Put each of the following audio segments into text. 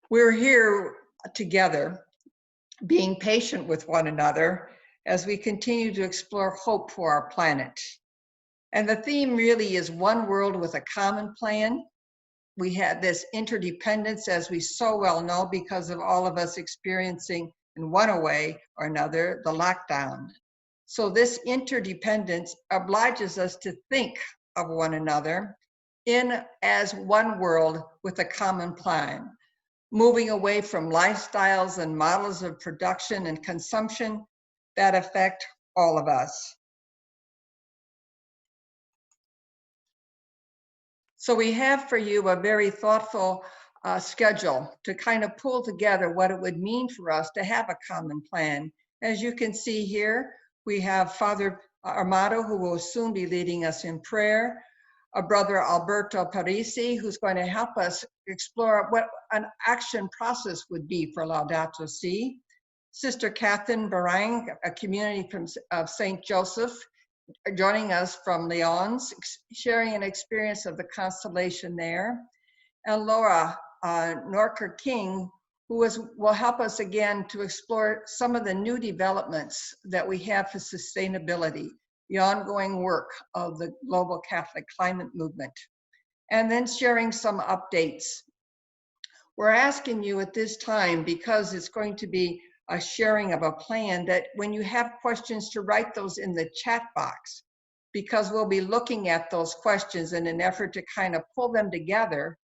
We're here together, being patient with one another as we continue to explore hope for our planet. And the theme really is one world with a common plan. We had this interdependence, as we so well know, because of all of us experiencing in one way or another the lockdown. So this interdependence obliges us to think of one another as one world with a common plan, moving away from lifestyles and models of production and consumption that affect all of us. So we have for you a very thoughtful schedule to kind of pull together what it would mean for us to have a common plan. As you can see here, we have Father Armato, who will soon be leading us in prayer, a Brother Alberto Parisi, who's going to help us explore what an action process would be for Laudato Si, Sister Catherine Barang, a community of St. Joseph, joining us from Lyons, sharing an experience of the constellation there, and Laura Norker King, who will help us again to explore some of the new developments that we have for sustainability, the ongoing work of the global Catholic climate movement, and then sharing some updates. We're asking you at this time, because it's going to be a sharing of a plan, that when you have questions to write those in the chat box, because we'll be looking at those questions in an effort to kind of pull them together,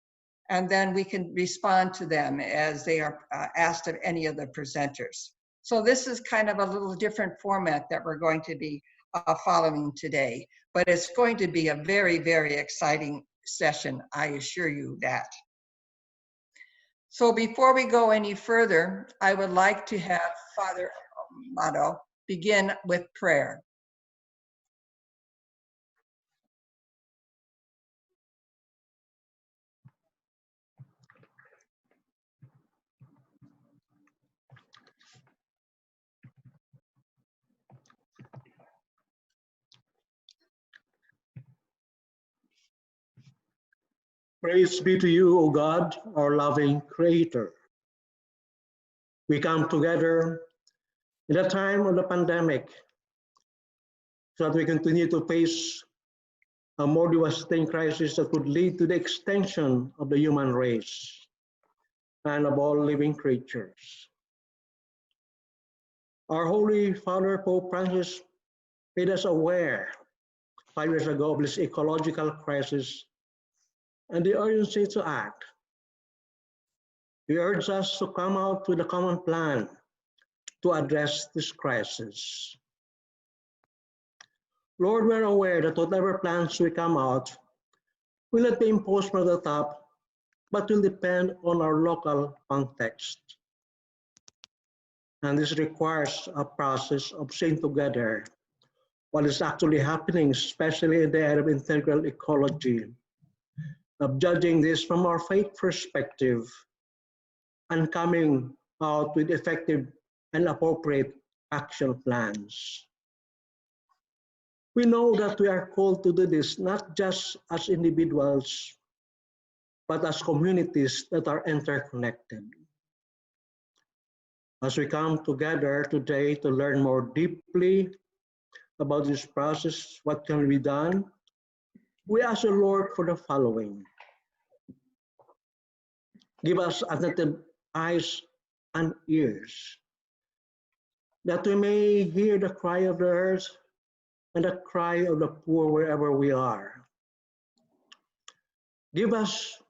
and then we can respond to them as they are asked of any of the presenters. So this is kind of a little different format that we're going to be following today, but it's going to be a very, very exciting session, I assure you that. So before we go any further, I would like to have Father Armato begin with prayer. Praise be to you, O God, our loving Creator. We come together in the time of the pandemic so that we continue to face a more devastating crisis that could lead to the extinction of the human race and of all living creatures. Our Holy Father, Pope Francis, made us aware 5 years ago of this ecological crisis and the urgency to act. He urged us to come out with a common plan to address this crisis. Lord, we're aware that whatever plans we come out will not be imposed from the top, but will depend on our local context. And this requires a process of seeing together what is actually happening, especially in the area of integral ecology, of judging this from our faith perspective and coming out with effective and appropriate action plans. We know that we are called to do this not just as individuals, but as communities that are interconnected. As we come together today to learn more deeply about this process, what can be done, we ask the Lord for the following. Give us attentive eyes and ears, that we may hear the cry of the earth and the cry of the poor wherever we are. Give us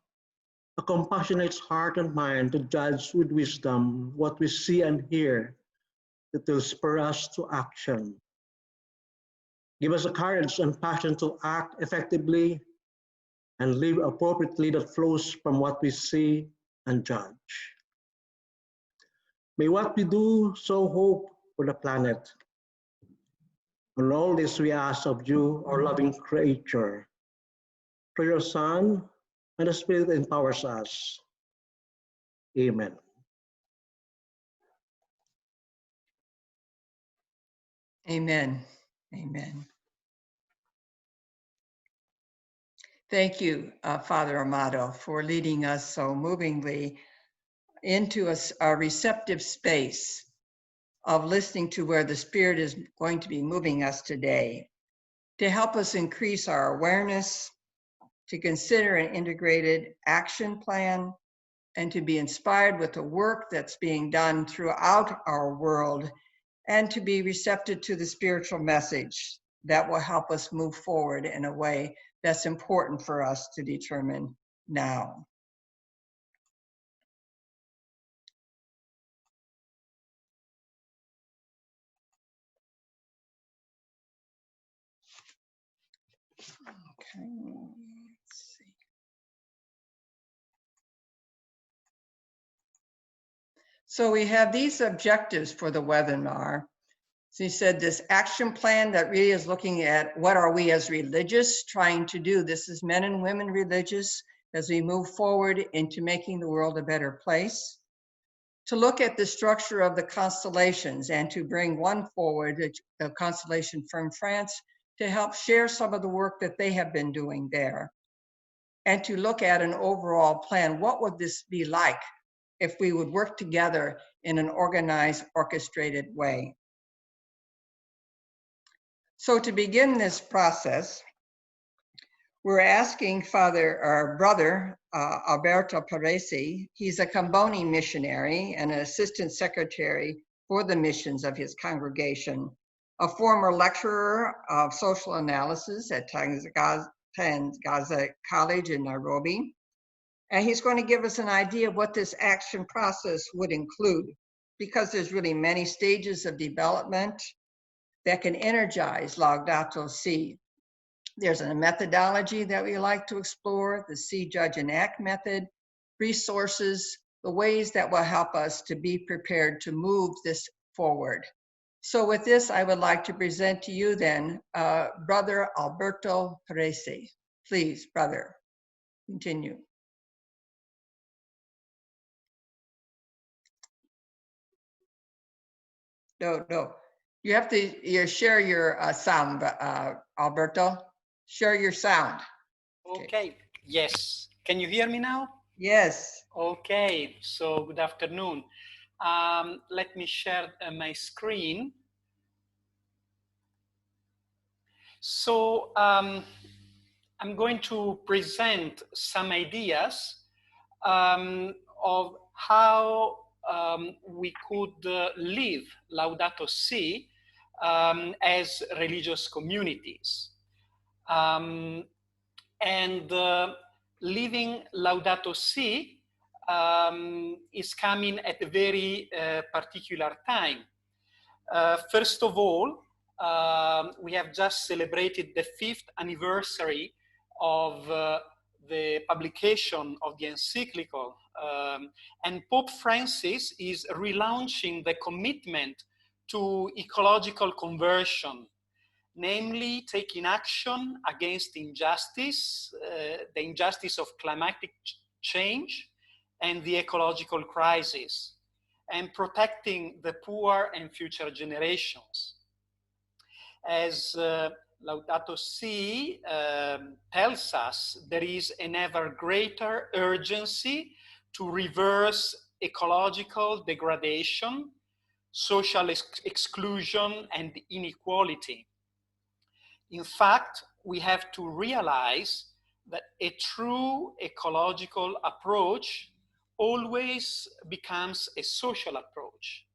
a compassionate heart and mind to judge with wisdom what we see and hear that will spur us to action. Give us the courage and passion to act effectively and live appropriately that flows from what we see and judge. May what we do sow hope for the planet. And all this we ask of you, our loving Creator, through your Son and the Spirit empowers us. Amen. Amen. Amen. Thank you, Father Armato, for leading us so movingly into a receptive space of listening to where the Spirit is going to be moving us today, to help us increase our awareness, to consider an integrated action plan, and to be inspired with the work that's being done throughout our world, and to be receptive to the spiritual message that will help us move forward in a way that's important for us to determine now. Okay, let's see. So we have these objectives for the webinar. So he said this action plan that really is looking at what are we as religious trying to do. This is men and women religious as we move forward into making the world a better place. To look at the structure of the constellations and to bring one forward, a constellation from France, to help share some of the work that they have been doing there. And to look at an overall plan. What would this be like if we would work together in an organized, orchestrated way? So to begin this process, we're asking Brother Alberto Paresi. He's a Comboni missionary and an assistant secretary for the missions of his congregation, a former lecturer of social analysis at Tangaza College in Nairobi. And he's going to give us an idea of what this action process would include, because there's really many stages of development that can energize Laudato Si. There's a methodology that we like to explore, the See, Judge, and Act method, resources, the ways that will help us to be prepared to move this forward. So with this, I would like to present to you then, Brother Alberto Paresi. Please, brother, continue. No. You have to share your sound, Alberto. Share your sound. Okay. Yes. Can you hear me now? Yes. Okay. So good afternoon. Let me share my screen. So I'm going to present some ideas of how we could live Laudato Si as religious communities. And living Laudato Si is coming at a very particular time. First of all, we have just celebrated the 5th anniversary of the publication of the encyclical, and Pope Francis is relaunching the commitment to ecological conversion, namely taking action against injustice, the injustice of climatic change and the ecological crisis, and protecting the poor and future generations. As Laudato Si tells us, there is an ever greater urgency to reverse ecological degradation, social exclusion, and inequality. In fact, we have to realize that a true ecological approach always becomes a social approach.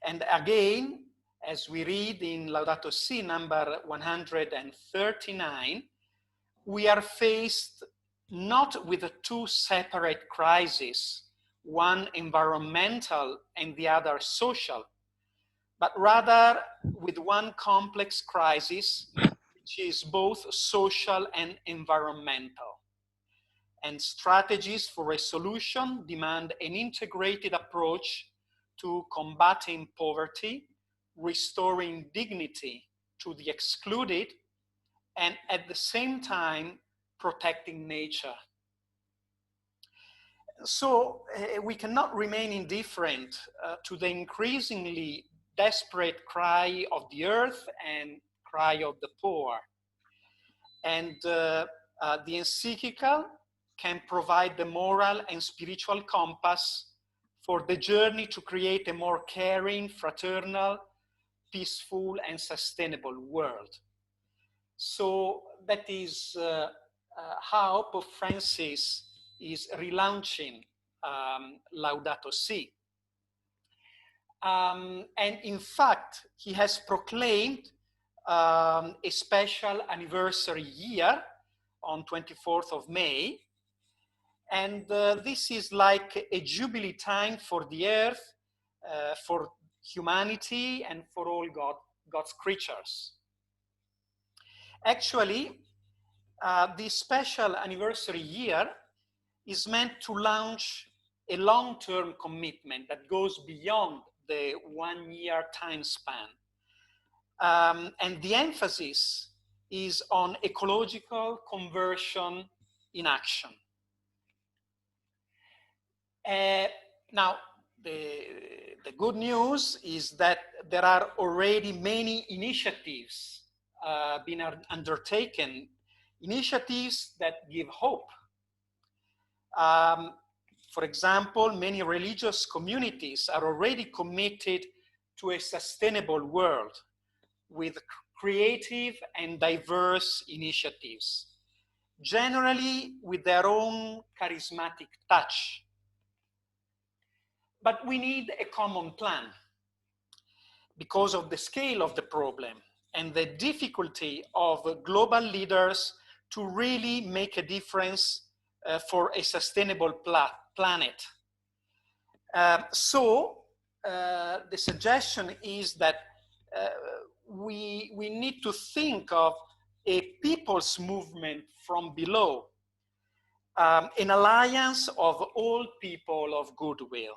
And again, as we read in Laudato Si number 139, we are faced not with two separate crises, one environmental and the other social, but rather with one complex crisis, which is both social and environmental. And strategies for resolution demand an integrated approach to combating poverty, restoring dignity to the excluded, and at the same time, protecting nature. So we cannot remain indifferent to the increasingly desperate cry of the earth and cry of the poor. And the encyclical can provide the moral and spiritual compass for the journey to create a more caring, fraternal, peaceful, and sustainable world. So that is how Pope Francis is relaunching Laudato Si. And in fact, he has proclaimed a special anniversary year on 24th of May. And this is like a jubilee time for the earth, for humanity, and for all God's creatures. Actually, this special anniversary year is meant to launch a long-term commitment that goes beyond the 1 year time span. And the emphasis is on ecological conversion in action. Now, the good news is that there are already many initiatives being undertaken, initiatives that give hope. For example, many religious communities are already committed to a sustainable world with creative and diverse initiatives, generally with their own charismatic touch. But we need a common plan because of the scale of the problem and the difficulty of global leaders to really make a difference for a sustainable planet. So the suggestion is that we need to think of a people's movement from below, an alliance of all people of goodwill.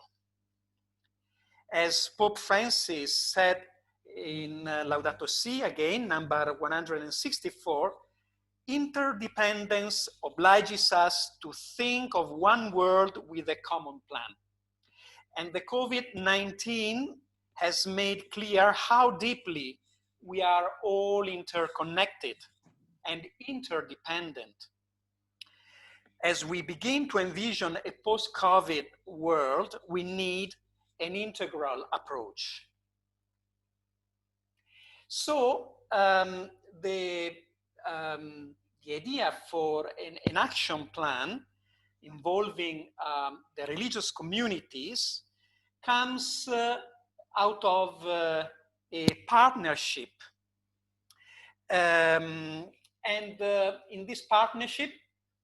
As Pope Francis said in Laudato Si, again, number 164, interdependence obliges us to think of one world with a common plan. And the COVID-19 has made clear how deeply we are all interconnected and interdependent. As we begin to envision a post-COVID world, we need an integral approach. So the idea for an action plan involving the religious communities comes out of a partnership. And in this partnership,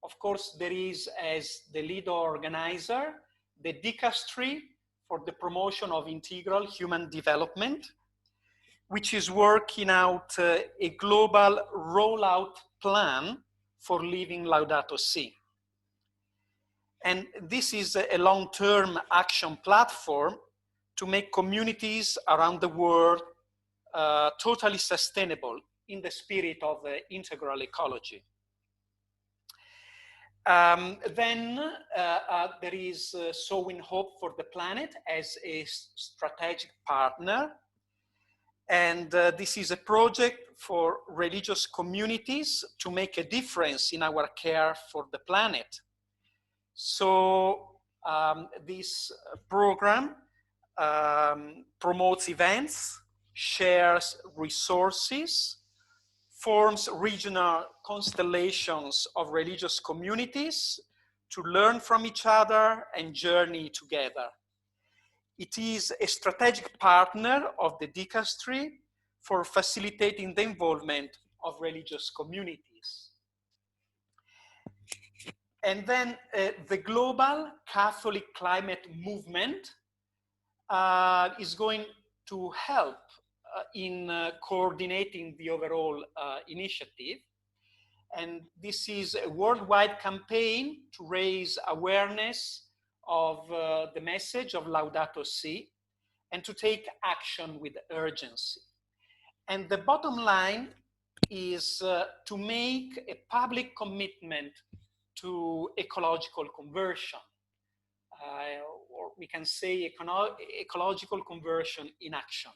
of course, there is, as the lead organizer, the dicastery for the promotion of integral human development, which is working out a global rollout plan for living Laudato Si. And this is a long-term action platform to make communities around the world totally sustainable in the spirit of integral ecology. Then there is Sowing Hope for the Planet as a strategic partner. And this is a project for religious communities to make a difference in our care for the planet. So this program promotes events, shares resources, forms regional constellations of religious communities to learn from each other and journey together. It is a strategic partner of the dicastery for facilitating the involvement of religious communities. And then the global Catholic climate movement is going to help in coordinating the overall initiative. And this is a worldwide campaign to raise awareness of the message of Laudato Si and to take action with urgency. And the bottom line is to make a public commitment to ecological conversion, or we can say ecological conversion in action.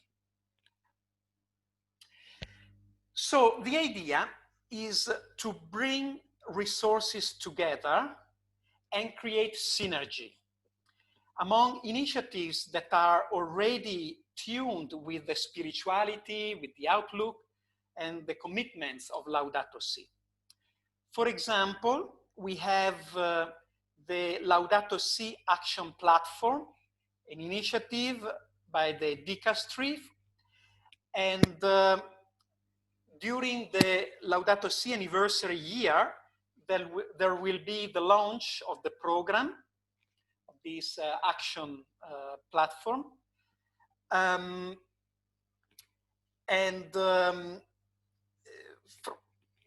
So the idea is to bring resources together and create synergy. Among initiatives that are already tuned with the spirituality, with the outlook, and the commitments of Laudato Si. For example, we have the Laudato Si Action Platform, an initiative by the Dicastery, and during the Laudato Si anniversary year, there will be the launch of the program, of this action platform.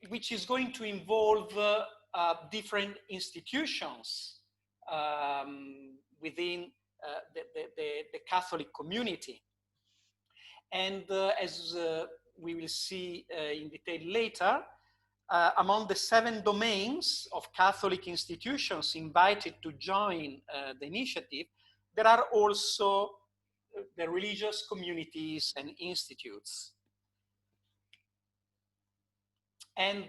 Which is going to involve different institutions within the Catholic community. And as we will see in detail later, among the 7 domains of Catholic institutions invited to join the initiative, there are also the religious communities and institutes. And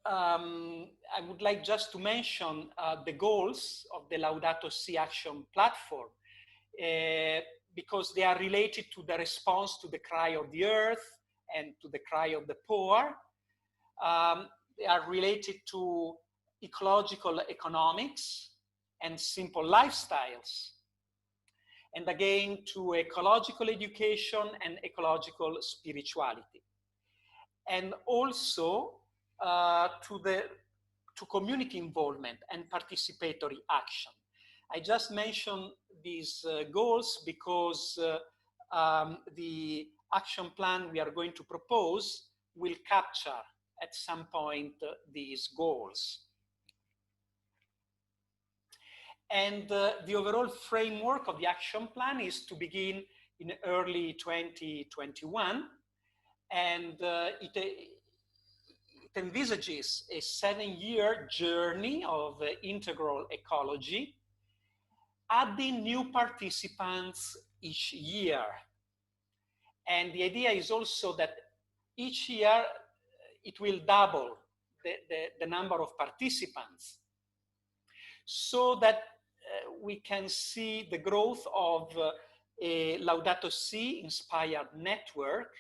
I would like just to mention the goals of the Laudato Si Action Platform, because they are related to the response to the cry of the earth and to the cry of the poor. They are related to ecological economics and simple lifestyles. And again, to ecological education and ecological spirituality. And also to community involvement and participatory action. I just mentioned these goals because the action plan we are going to propose will capture at some point these goals. And the overall framework of the action plan is to begin in early 2021, and it envisages a 7-year journey of integral ecology, adding new participants each year. And the idea is also that each year it will double the number of participants, so that we can see the growth of a Laudato Si inspired network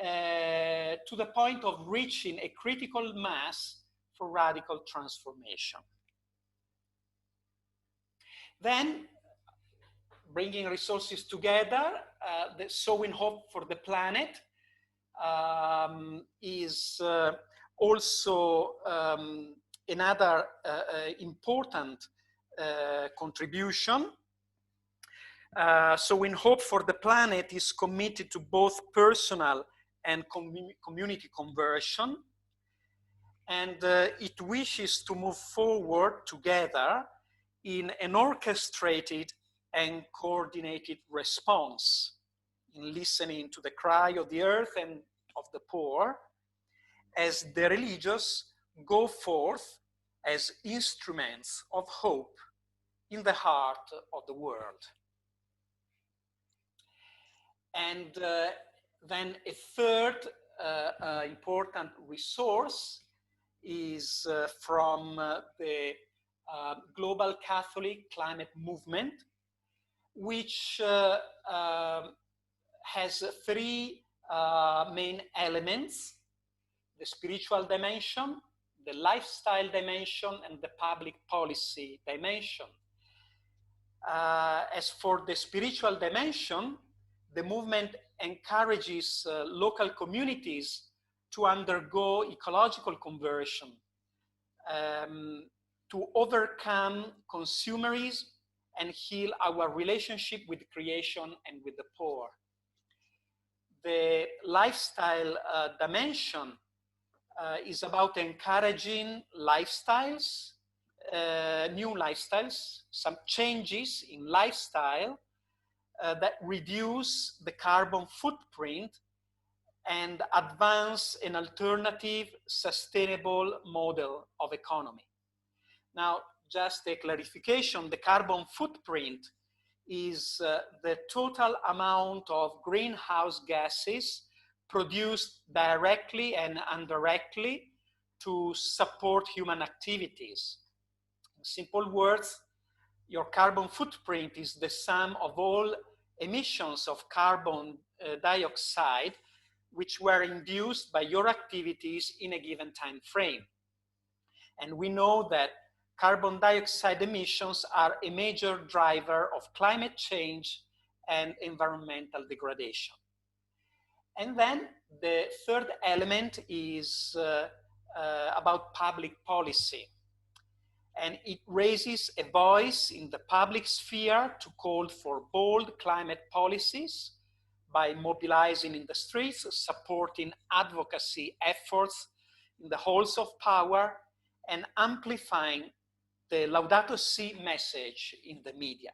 to the point of reaching a critical mass for radical transformation. Then, bringing resources together, the Sowing Hope for the Planet is also another important contribution. Sowing Hope for the Planet is committed to both personal and community conversion, and it wishes to move forward together in an orchestrated and coordinated response, in listening to the cry of the earth and of the poor, as the religious go forth as instruments of hope in the heart of the world. And then a third important resource is from the Global Catholic Climate Movement, which has 3 main elements: the spiritual dimension, the lifestyle dimension, and the public policy dimension. As for the spiritual dimension, the movement encourages local communities to undergo ecological conversion, to overcome consumerism and heal our relationship with creation and with the poor. The lifestyle dimension is about encouraging lifestyles, new lifestyles, some changes in lifestyle that reduce the carbon footprint and advance an alternative, sustainable model of economy. Now, just a clarification, the carbon footprint is the total amount of greenhouse gases produced directly and indirectly to support human activities. simple words, your carbon footprint is the sum of all emissions of carbon dioxide which were induced by your activities in a given time frame. And we know that carbon dioxide emissions are a major driver of climate change and environmental degradation. And then the third element is about public policy. And it raises a voice in the public sphere to call for bold climate policies by mobilizing in the streets, supporting advocacy efforts in the halls of power, and amplifying the Laudato Si message in the media.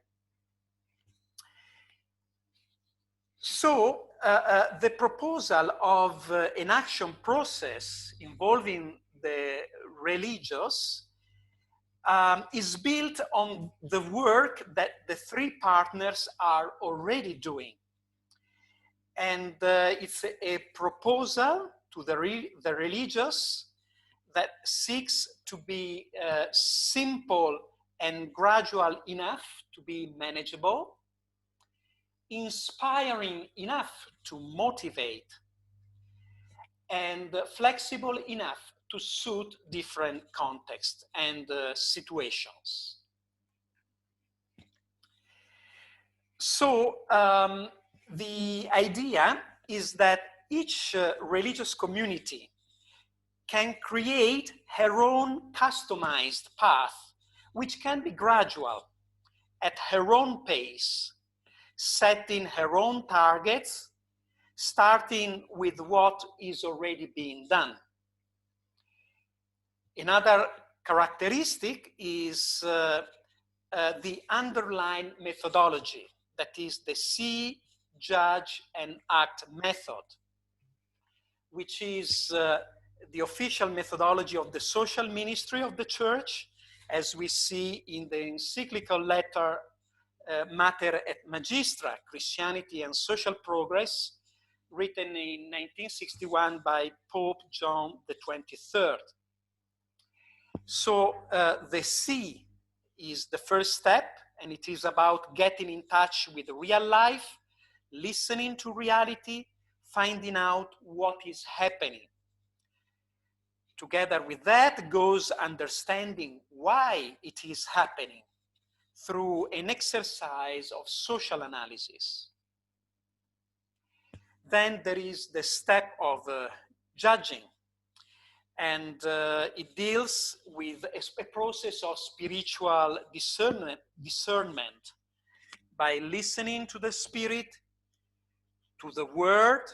So the proposal of an action process involving the religious is built on the work that the three partners are already doing. And it's a proposal to the religious that seeks to be simple and gradual enough to be manageable, inspiring enough to motivate, and flexible enough to suit different contexts and situations. So the idea is that each religious community can create her own customized path, which can be gradual, at her own pace, setting her own targets, starting with what is already being done. Another characteristic is the underlying methodology, that is the see, judge, and act method, which is the official methodology of the social ministry of the church, as we see in the encyclical letter Mater et Magistra, Christianity and Social Progress, written in 1961 by Pope John the 23rd. So the see is the first step, and it is about getting in touch with real life, listening to reality, finding out what is happening. Together with that goes understanding why it is happening through an exercise of social analysis. Then there is the step of judging, and it deals with a process of spiritual discernment by listening to the Spirit, to the Word,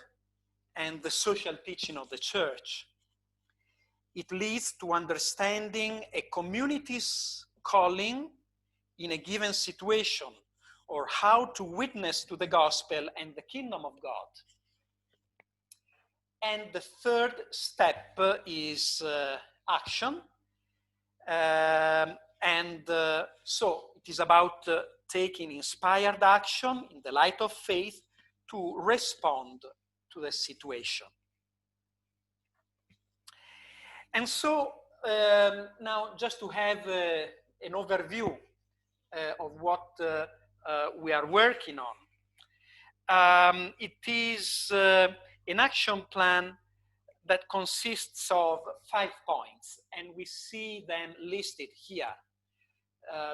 and the social teaching of the Church. It leads to understanding a community's calling in a given situation, or how to witness to the gospel and the kingdom of God. And the third step is action. So it is about taking inspired action in the light of faith to respond to the situation. And so now, just to have an overview of what we are working on. It is an action plan that consists of 5 points, and we see them listed here.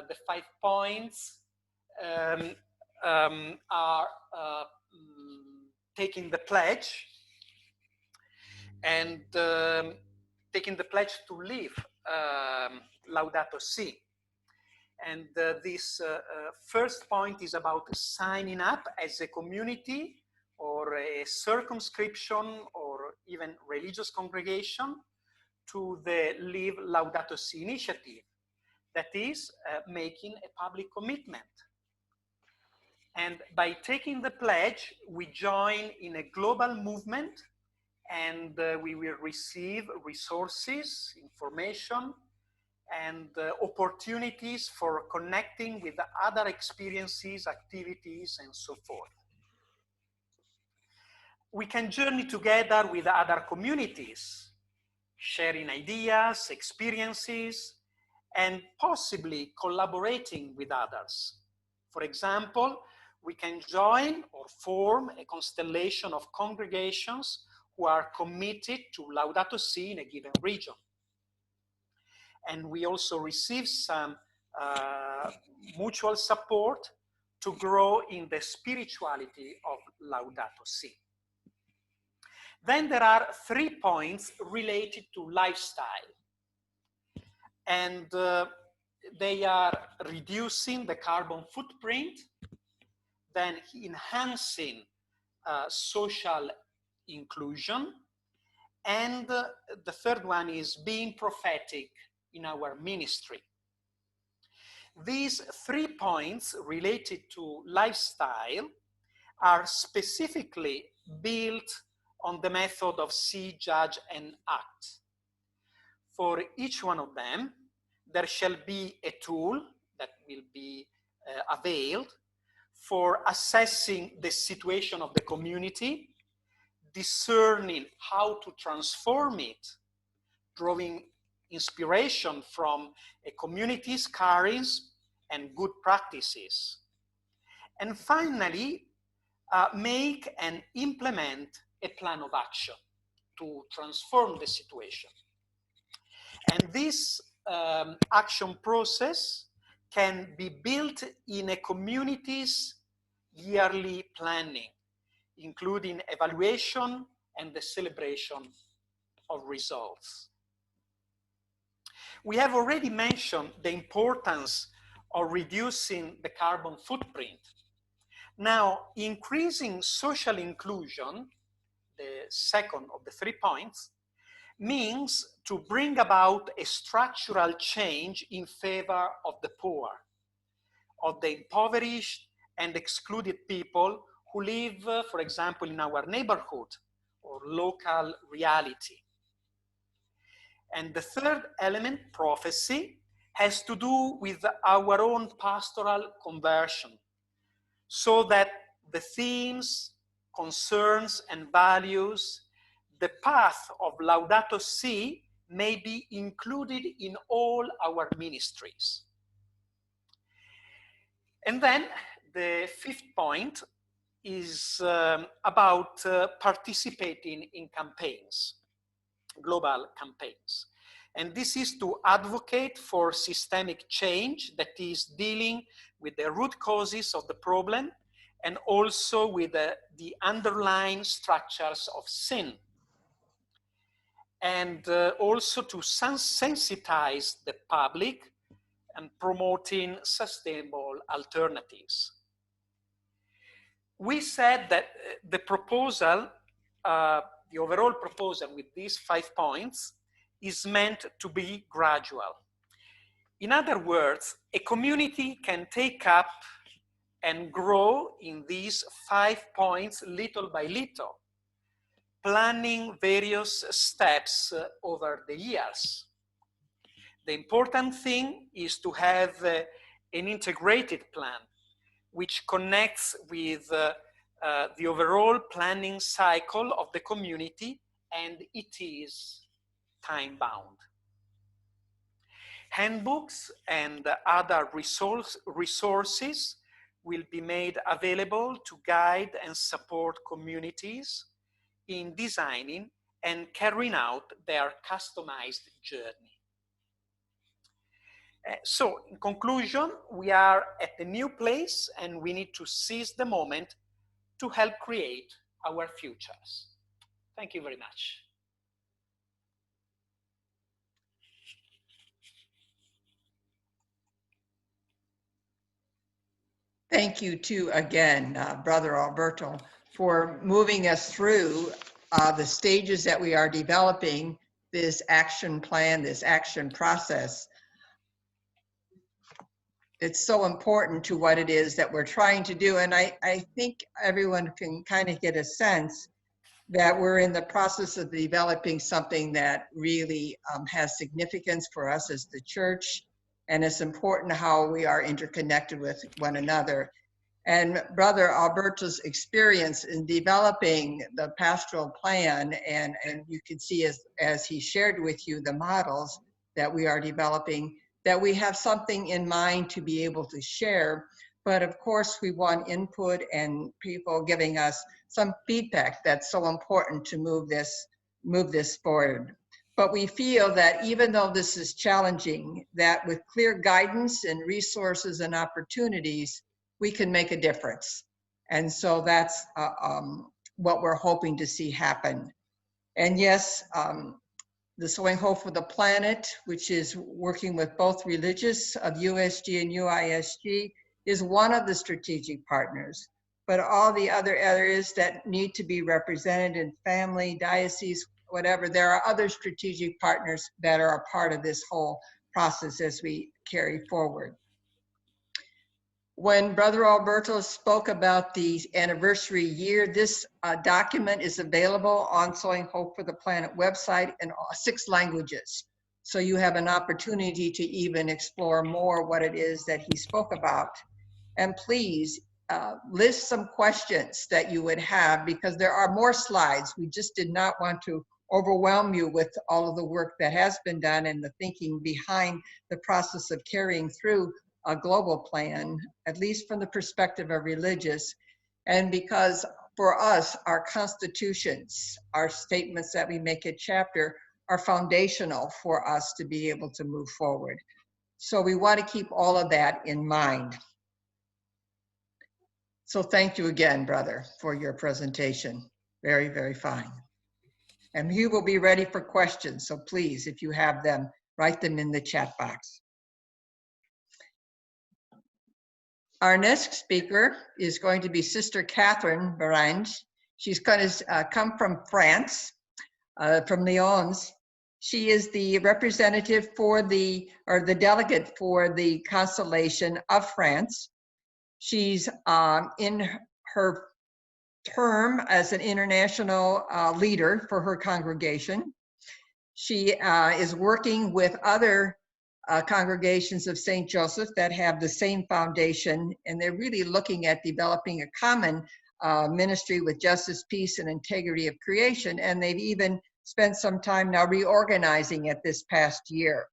The 5 points are taking the pledge, and taking the pledge to live Laudato Si. And this first point is about signing up as a community or a circumscription or even religious congregation to the Live Laudato Si initiative. That is making a public commitment. And by taking the pledge, we join in a global movement, and we will receive resources, information, and opportunities for connecting with other experiences, activities, and so forth. We can journey together with other communities, sharing ideas, experiences, and possibly collaborating with others. For example, we can join or form a constellation of congregations who are committed to Laudato Si in a given region. And we also receive some mutual support to grow in the spirituality of Laudato Si. Then there are 3 points related to lifestyle. And they are reducing the carbon footprint, then enhancing social inclusion, and the third one is being prophetic in our ministry. These 3 points related to lifestyle are specifically built on the method of see, judge, and act. For each one of them, there shall be a tool that will be availed for assessing the situation of the community, discerning how to transform it, drawing inspiration from a community's currents and good practices. And finally, make and implement a plan of action to transform the situation. And this action process can be built in a community's yearly planning, including evaluation and the celebration of results. We have already mentioned the importance of reducing the carbon footprint. Now, increasing social inclusion, the second of the 3 points, means to bring about a structural change in favor of the poor, of the impoverished and excluded people who live, for example, in our neighborhood or local reality. And the third element, prophecy, has to do with our own pastoral conversion, so that the themes, concerns, and values, the path of Laudato Si, may be included in all our ministries. And then the 5th point is about participating in campaigns, global campaigns. And this is to advocate for systemic change that is dealing with the root causes of the problem and also with the underlying structures of sin. And also to sensitize the public and promoting sustainable alternatives. We said that the proposal, the overall proposal with these 5 points is meant to be gradual. In other words, a community can take up and grow in these 5 points little by little, planning various steps over the years. The important thing is to have an integrated plan which connects with the overall planning cycle of the community, and it is time-bound. Handbooks and other resources will be made available to guide and support communities in designing and carrying out their customized journey. So, in conclusion, we are at a new place and we need to seize the moment to help create our futures. Thank you very much. Thank you too again, Brother Alberto, for moving us through the stages that we are developing this action plan, this action process. It's so important to what it is that we're trying to do. And I think everyone can kind of get a sense that we're in the process of developing something that really has significance for us as the church. And it's important how we are interconnected with one another. And Brother Alberto's experience in developing the pastoral plan, and you can see as he shared with you the models that we are developing, that we have something in mind to be able to share. But of course, we want input and people giving us some feedback that's so important to move this forward. But we feel that even though this is challenging, that with clear guidance and resources and opportunities, we can make a difference. And so that's what we're hoping to see happen. And yes, the Sowing Hope for the Planet, which is working with both religious of USG and UISG, is one of the strategic partners. But all the other areas that need to be represented in family, diocese, whatever, there are other strategic partners that are a part of this whole process as we carry forward. When Brother Alberto spoke about the anniversary year, this document is available on Sowing Hope for the Planet website in 6 languages. So you have an opportunity to even explore more what it is that he spoke about. And please list some questions that you would have, because there are more slides. We just did not want to overwhelm you with all of the work that has been done and the thinking behind the process of carrying through a global plan, at least from the perspective of religious. And because for us, our constitutions, our statements that we make at chapter are foundational for us to be able to move forward. So we want to keep all of that in mind. So thank you again, brother, for your presentation. Very, very fine. And we will be ready for questions. So please, if you have them, write them in the chat box. Our next speaker is going to be Sister Catherine Barange. She's going to come from France, from Lyons. She is the representative for the delegate for the Constellation of France. She's in her term as an international leader for her congregation. She is working with other congregations of St. Joseph that have the same foundation, and they're really looking at developing a common ministry with justice, peace, and integrity of creation, and they've even spent some time now reorganizing it this past year.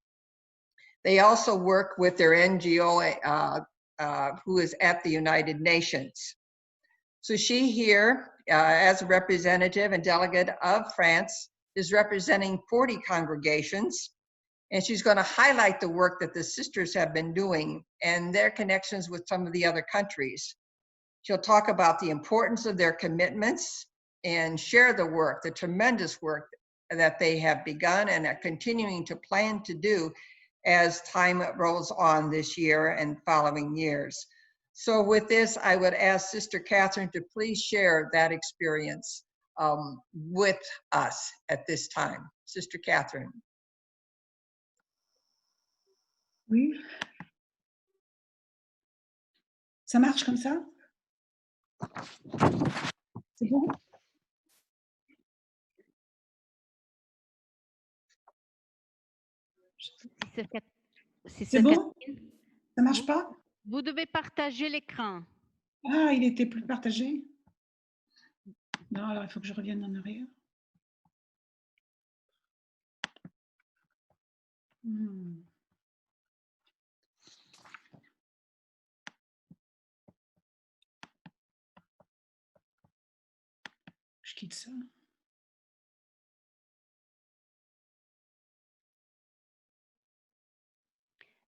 They also work with their NGO who is at the United Nations. So she here, as a representative and delegate of France, is representing 40 congregations. And she's going to highlight the work that the sisters have been doing and their connections with some of the other countries. She'll talk about the importance of their commitments and share the work, the tremendous work that they have begun and are continuing to plan to do as time rolls on this year and following years. So with this, I would ask Sister Catherine to please share that experience with us at this time. Sister Catherine. Oui. Ça marche comme ça? C'est bon? C'est bon? Ça marche pas? Vous devez partager l'écran. Ah, il était plus partagé? Non, alors il faut que je revienne en arrière. Je quitte ça.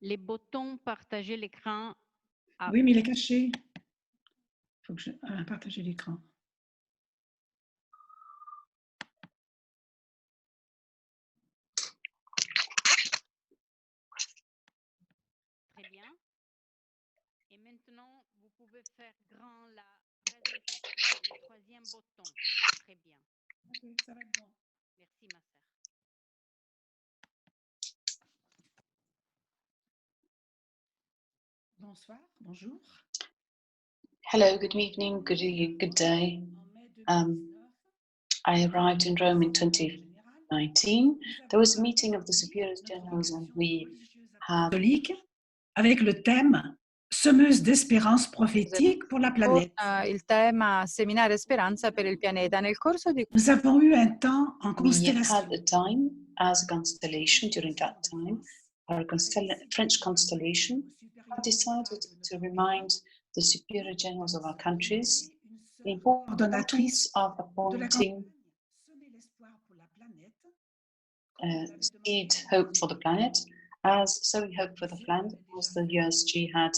Les boutons partager l'écran. Oui, mais il est caché. Il faut que je partager l'écran. Très bien. Et maintenant, vous pouvez faire grand la présentation, le troisième bouton. Très bien. Ok, ça va être bon. Merci, ma sœur. Bonsoir, bonjour. Hello, good evening, good day. I arrived in Rome in 2019. There was a meeting of the Superiors Generals and we had avec le thème Semeuse d'espérance prophétique pour la planète. Il tema Seminare Speranza per il pianeta. Nel corso di Nous avons eu un temps en we constellation. had a time as a constellation during that time our French constellation, have decided to remind the superior generals of our countries the importance of appointing seed hope for the planet, as so we hope for the planet, as the USG had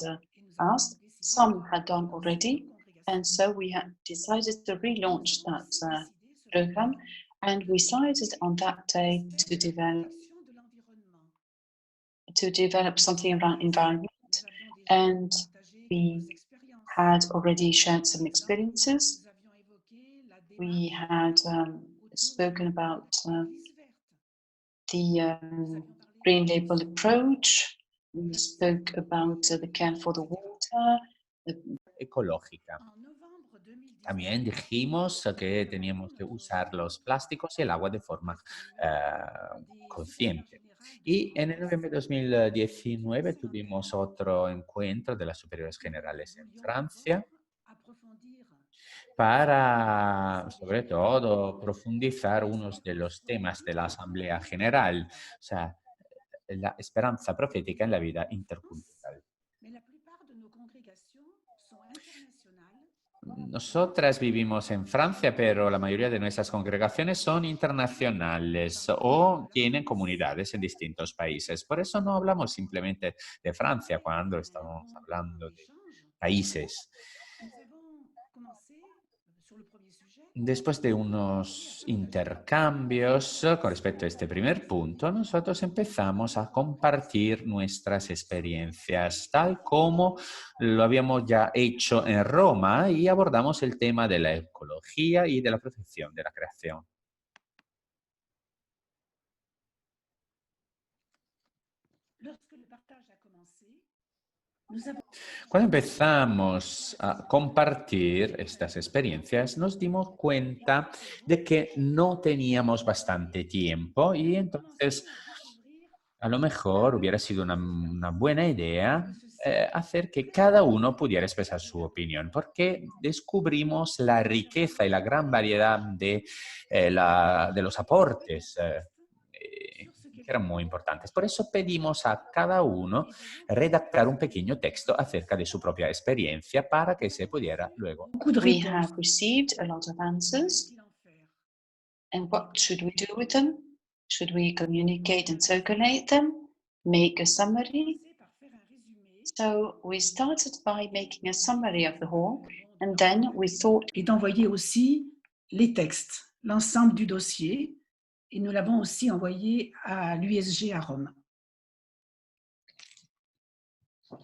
asked. Some had done already, and so we had decided to relaunch that program, and we decided on that day to develop something around environment, and we had already shared some experiences. We had spoken about the green label approach. We spoke about the care for the water. Ecológica. También dijimos que teníamos que usar los plásticos y el agua de forma consciente. Y en el noviembre de 2019 tuvimos otro encuentro de las superiores generales en Francia para, sobre todo, profundizar unos de los temas de la Asamblea General, o sea, la esperanza profética en la vida intercultural. Nosotras vivimos en Francia, pero la mayoría de nuestras congregaciones son internacionales o tienen comunidades en distintos países. Por eso no hablamos simplemente de Francia cuando estamos hablando de países. Después de unos intercambios con respecto a este primer punto, nosotros empezamos a compartir nuestras experiencias, tal como lo habíamos ya hecho en Roma, y abordamos el tema de la ecología y de la protección de la creación. Cuando empezamos a compartir estas experiencias, nos dimos cuenta de que no teníamos bastante tiempo y entonces a lo mejor hubiera sido una buena idea hacer que cada uno pudiera expresar su opinión, porque descubrimos la riqueza y la gran variedad de los aportes que eran muy importantes. Por eso pedimos a cada uno redactar un pequeño texto acerca de su propia experiencia para que se pudiera luego. We have received a lot of answers. And what should we do with them? Should we communicate and circulate them? Make a summary? So we started by making a summary of the whole, and then we thought. Et d'envoyer aussi les textes, l'ensemble du dossier. Et nous l'avons aussi envoyé à l'USG à Rome.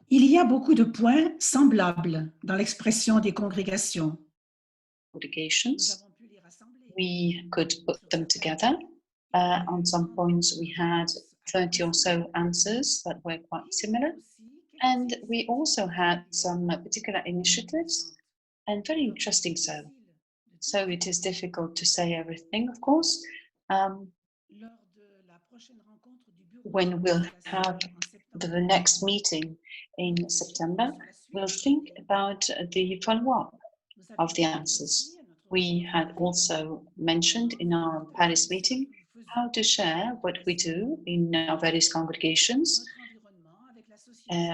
Il y a beaucoup de points semblables dans l'expression des congrégations. We could put them together. On some points, we had 30 or so answers that were quite similar. And we also had some particular initiatives, and very interesting so. So it is difficult to say everything, of course. When we'll have the next meeting in September, we'll think about the follow-up of the answers. We had also mentioned in our Paris meeting how to share what we do in our various congregations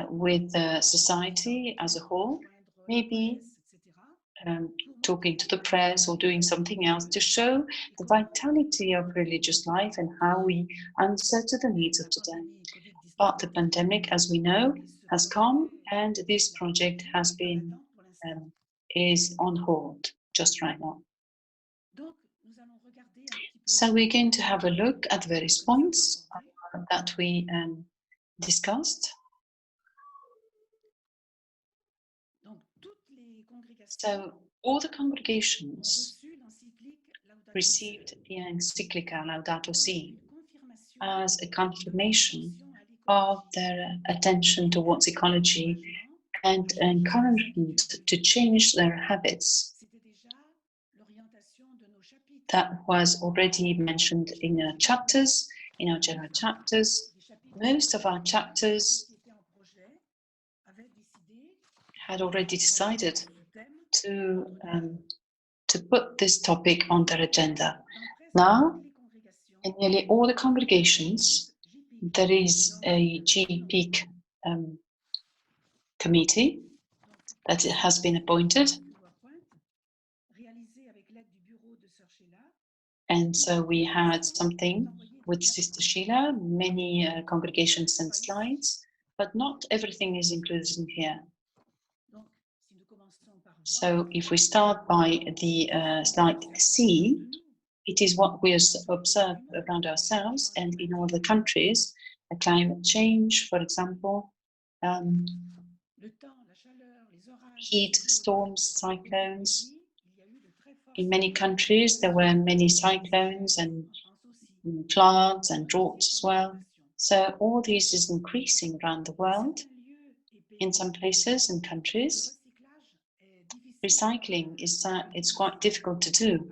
with society as a whole, maybe talking to the press or doing something else to show the vitality of religious life and how we answer to the needs of today. But the pandemic, as we know, has come, and this project has been is on hold just right now. So we're going to have a look at various points that we discussed. So all the congregations received the encyclical Laudato Si as a confirmation of their attention towards ecology and encouragement to change their habits. That was already mentioned in our chapters, in our general chapters. Most of our chapters had already decided to put this topic on their agenda. Now, in nearly all the congregations, there is a GP committee that has been appointed. And so we had something with Sister Sheila, many congregations and slides, but not everything is included in here. So if we start by the slide C, it is what we observe around ourselves and in all the countries, climate change, for example, heat, storms, cyclones. In many countries, there were many cyclones and floods and droughts as well. So all this is increasing around the world. In some places and countries, recycling is it's quite difficult to do.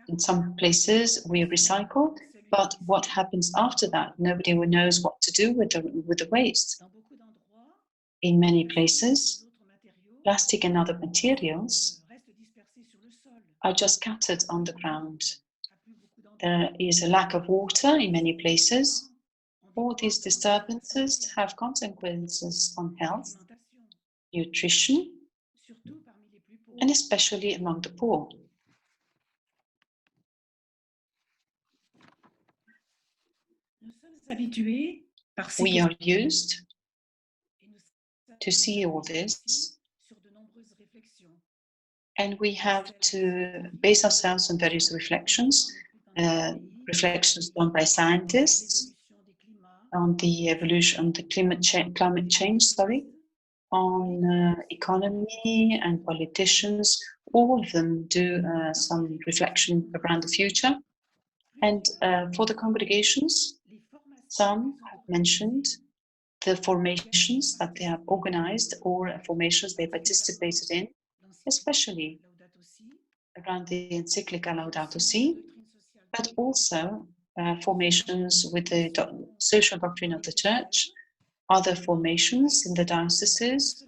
In some places we recycle, but what happens after that? Nobody knows what to do with the waste. In many places, plastic and other materials are just scattered on the ground. There is a lack of water in many places. All these disturbances have consequences on health, nutrition, and especially among the poor. We are used to see all this, and we have to base ourselves on various reflections, reflections done by scientists on the evolution, on the climate change, on economy and politicians. All of them do some reflection around the future. And for the congregations, some have mentioned the formations that they have organized or formations they participated in, especially around the encyclical Laudato Si, but also formations with the social doctrine of the Church, other formations in the dioceses,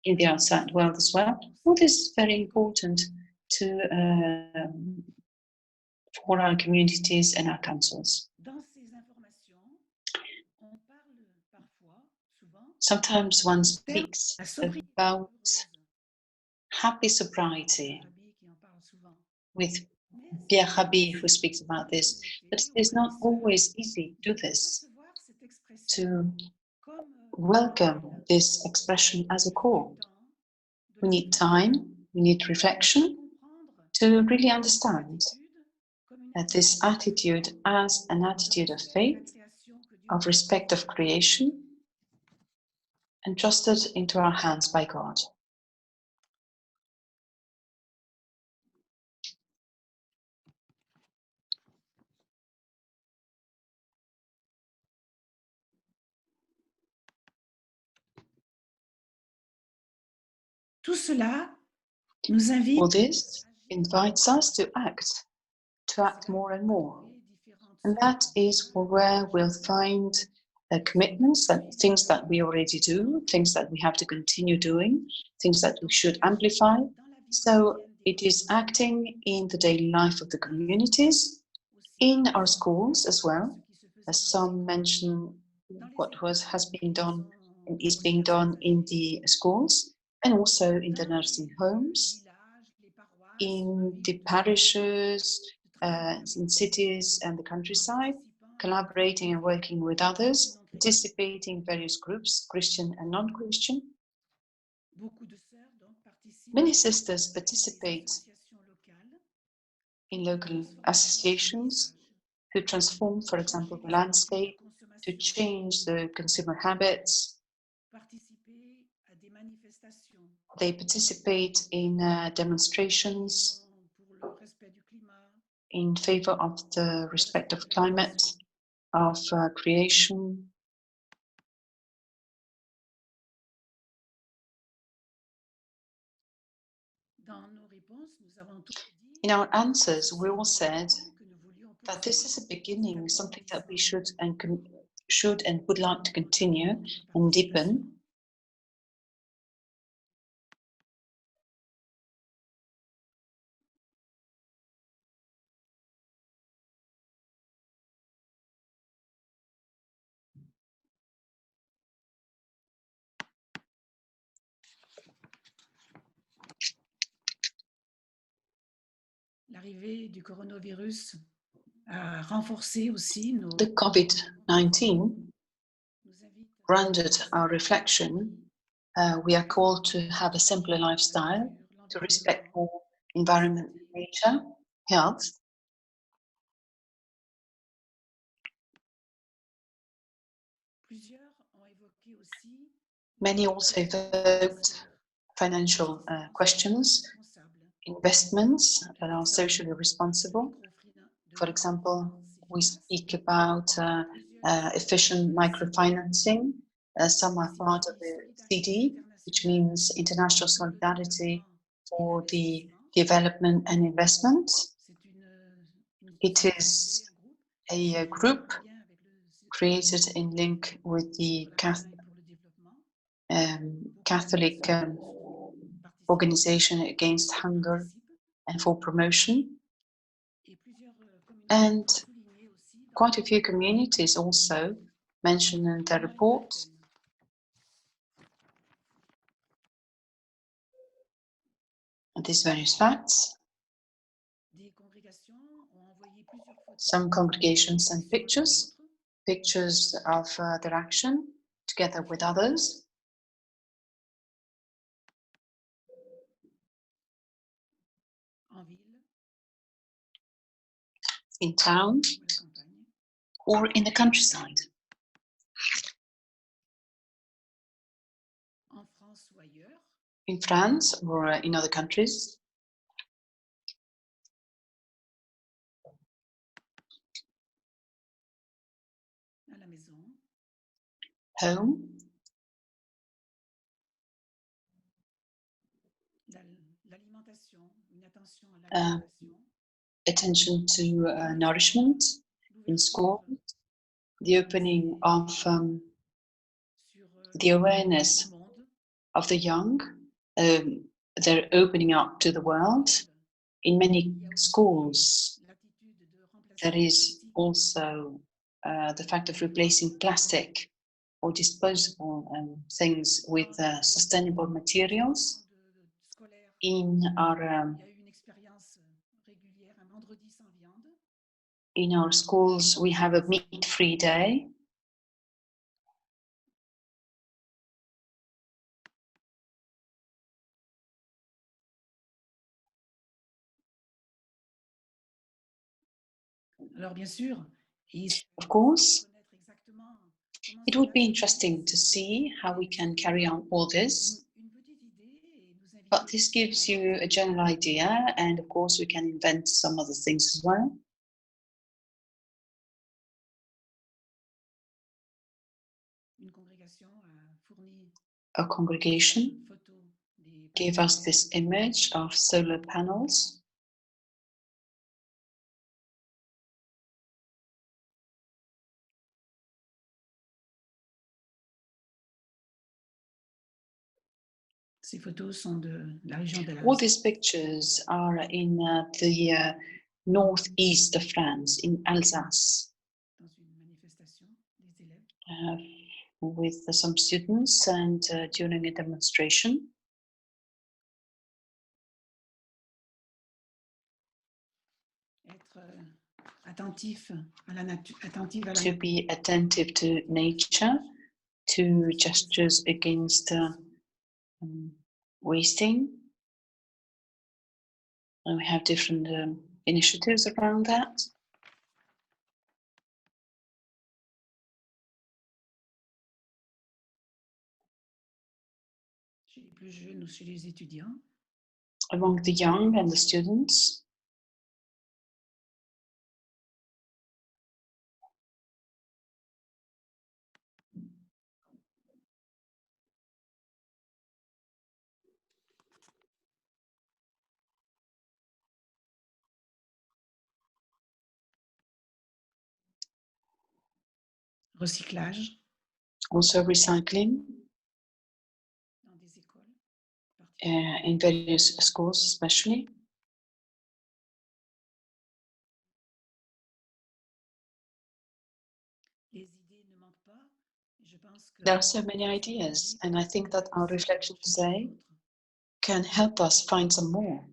in the outside world as well. All this is very important for our communities and our councils. Sometimes one speaks about happy sobriety with Pierre Rabhi, who speaks about this, but it's not always easy to do this, to welcome this expression as a call. We need time, we need reflection to really understand that this attitude as an attitude of faith, of respect of creation, entrusted into our hands by God. Tout cela nous invite All this invites us to act more and more. And that is where we'll find commitments, and things that we already do, things that we have to continue doing, things that we should amplify. So it is acting in the daily life of the communities, in our schools as well, as some mention what has been done and is being done in the schools, and also in the nursing homes, in the parishes, in cities and the countryside, collaborating and working with others, participating in various groups, Christian and non-Christian. Many sisters participate in local associations to transform, for example, the landscape, to change the consumer habits. They participate in demonstrations in favor of the respect of climate, of creation. In our answers, we all said that this is a beginning, something that we should and would like to continue and deepen. l'arrivée du coronavirus a renforcé aussi nos The COVID-19 nous invite grounded our reflection. We are called to have a simpler lifestyle, to respect more environment, nature, health. Plusieurs ont évoqué aussi Many also evoked financial questions, investments that are socially responsible. For example, we speak about efficient microfinancing. Some are part of the CD, which means International Solidarity for the Development and Investment. It is a group created in link with the Catholic organization against hunger and for promotion. And quite a few communities also mentioned in their report these various facts. Some congregations sent pictures of their action together with others. In town or in the countryside. In France or in other countries. Home. Attention to nourishment in school, the opening of the awareness of the young, they're opening up to the world. In many schools, there is also the fact of replacing plastic or disposable things with sustainable materials. In our schools, we have a meat-free day. Of course, it would be interesting to see how we can carry on all this. But this gives you a general idea, and of course we can invent some other things as well. A congregation gave us this image of solar panels. All these pictures are in the northeast of France, in Alsace, with some students and during a demonstration. To be attentive to nature, to gestures against wasting. And we have different initiatives around that. Among the young and the students. Recyclage. Also recycling. In various schools especially. There are so many ideas, and I think that our reflection today can help us find some more.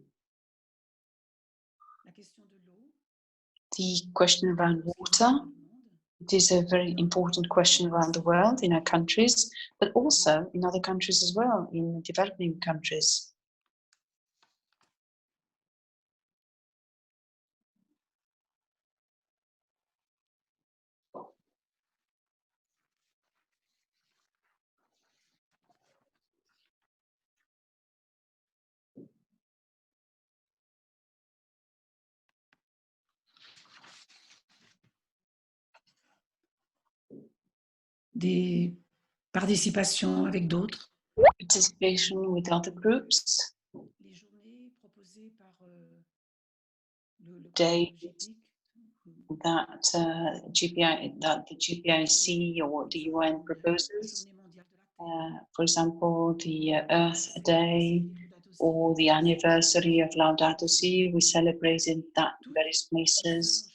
The question around water, it is a very important question around the world in our countries, but also in other countries as well, in developing countries. Des participations avec d'autres. Participation with other groups. Les journées proposées par le Day GPIC. that the GPIC or the UN proposes. For example, the Earth Day or the anniversary of Laudato Si, we celebrate in that various places.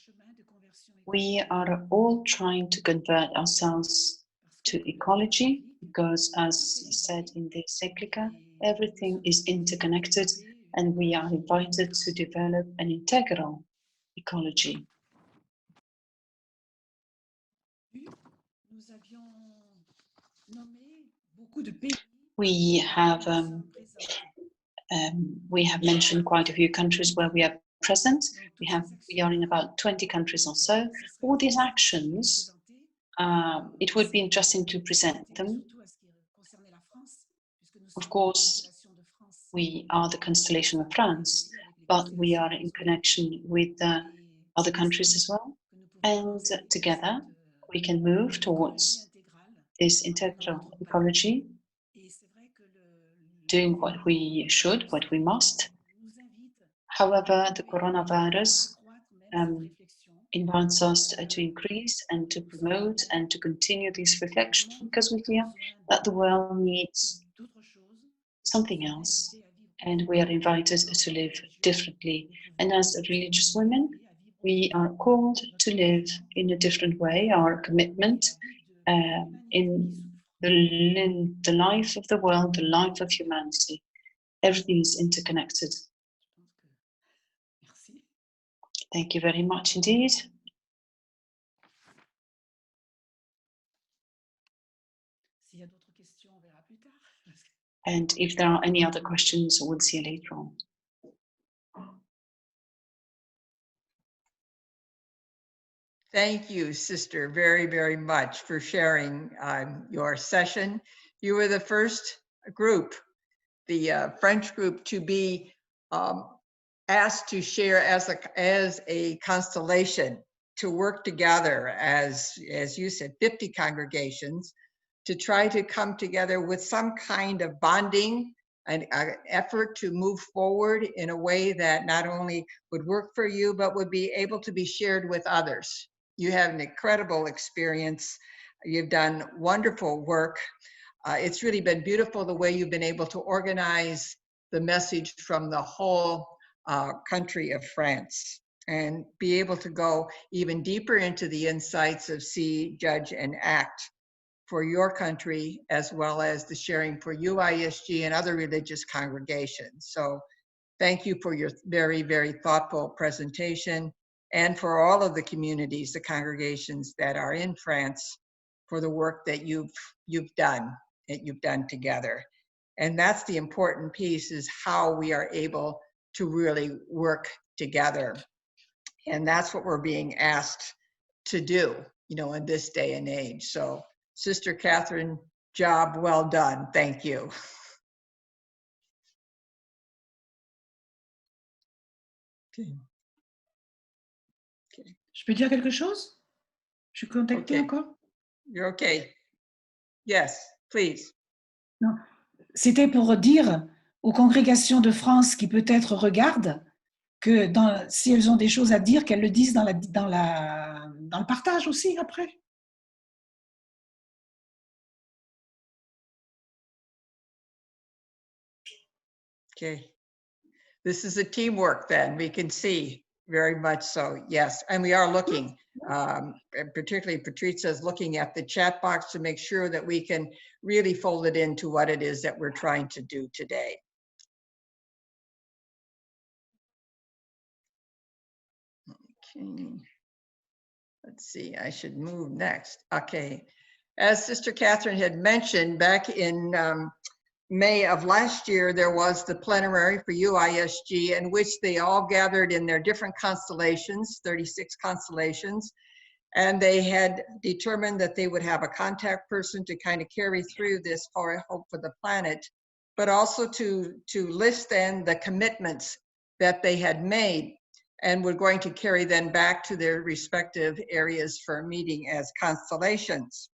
We are all trying to convert ourselves to ecology because, as said in the encyclica, everything is interconnected and we are invited to develop an integral ecology. We have mentioned quite a few countries where we are present. We are in about 20 countries or so. All these actions, it would be interesting to present them. Of course, we are the constellation of France, but we are in connection with other countries as well. And together, we can move towards this integral ecology, doing what we should, what we must. However, the coronavirus invites us to increase and to promote and to continue this reflection because we feel that the world needs something else and we are invited to live differently. And as religious women, we are called to live in a different way. Our commitment in the life of the world, the life of humanity, everything is interconnected. Thank you very much indeed. And if there are any other questions, we'll see you later on. Thank you, Sister, very, very much for sharing your session. You were the first group, the French group, to be asked to share as a constellation, to work together as you said, 50 congregations, to try to come together with some kind of bonding and effort to move forward in a way that not only would work for you, but would be able to be shared with others. You have an incredible experience. You've done wonderful work. It's really been beautiful the way you've been able to organize the message from the whole country of France and be able to go even deeper into the insights of see, judge, and act for your country, as well as the sharing for UISG and other religious congregations. So thank you for your very, very thoughtful presentation, and for all of the communities, the congregations that are in France, for the work that you've done together. And that's the important piece, is how we are able to really work together. And that's what we're being asked to do, in this day and age. So Sister Catherine, job well done. Thank you. Okay. Je peux dire quelque chose? Je suis contactée encore? You're okay. Yes, please. Non, c'était pour dire aux congrégations de France qui peut-être regardent que si elles ont des choses à dire, qu'elles le disent dans le partage aussi après. Okay. This is a teamwork then, we can see very much so, yes. And we are looking, particularly Patricia is looking at the chat box to make sure that we can really fold it into what it is that we're trying to do today. Let's see, I should move next. Okay. As Sister Catherine had mentioned, back in May of last year, there was the plenary for UISG in which they all gathered in their different constellations, 36 constellations, and they had determined that they would have a contact person to kind of carry through this for Hope for the Planet, but also to list then the commitments that they had made and were going to carry them back to their respective areas for meeting as constellations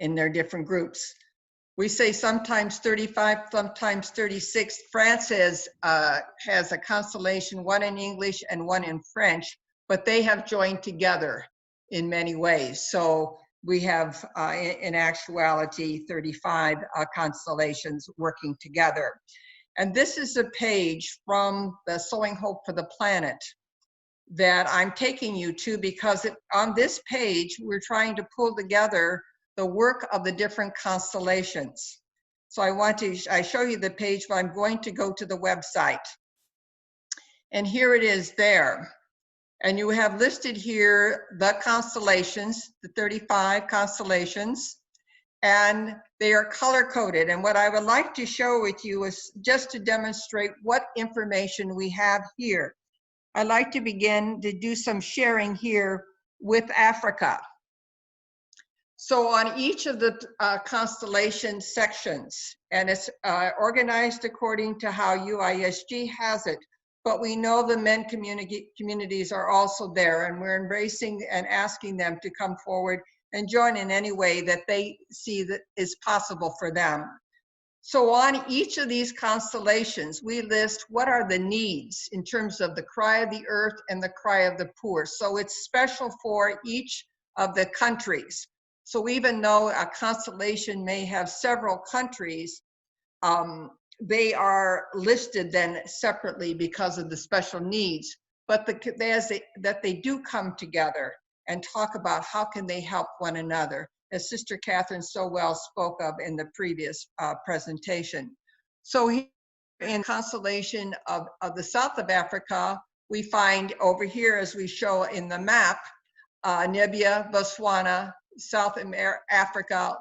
in their different groups. We say sometimes 35, sometimes 36. France has a constellation, one in English and one in French, but they have joined together in many ways. So we have, in actuality, 35 constellations working together. And this is a page from the Sowing Hope for the Planet that I'm taking you to, because on this page, we're trying to pull together the work of the different constellations. So I show you the page, but I'm going to go to the website. And here it is there. And you have listed here the constellations, the 35 constellations, and they are color-coded. And what I would like to show with you is just to demonstrate what information we have here. I'd like to begin to do some sharing here with Africa. So on each of the constellation sections, and it's organized according to how UISG has it, but we know the men communities are also there, and we're embracing and asking them to come forward and join in any way that they see that is possible for them. So on each of these constellations, we list what are the needs in terms of the cry of the earth and the cry of the poor. So it's special for each of the countries. So even though a constellation may have several countries, they are listed then separately because of the special needs, but that they do come together and talk about how can they help one another, as Sister Catherine so well spoke of in the previous presentation. So here in constellation of the South of Africa, we find over here, as we show in the map, Namibia, Botswana, South Africa,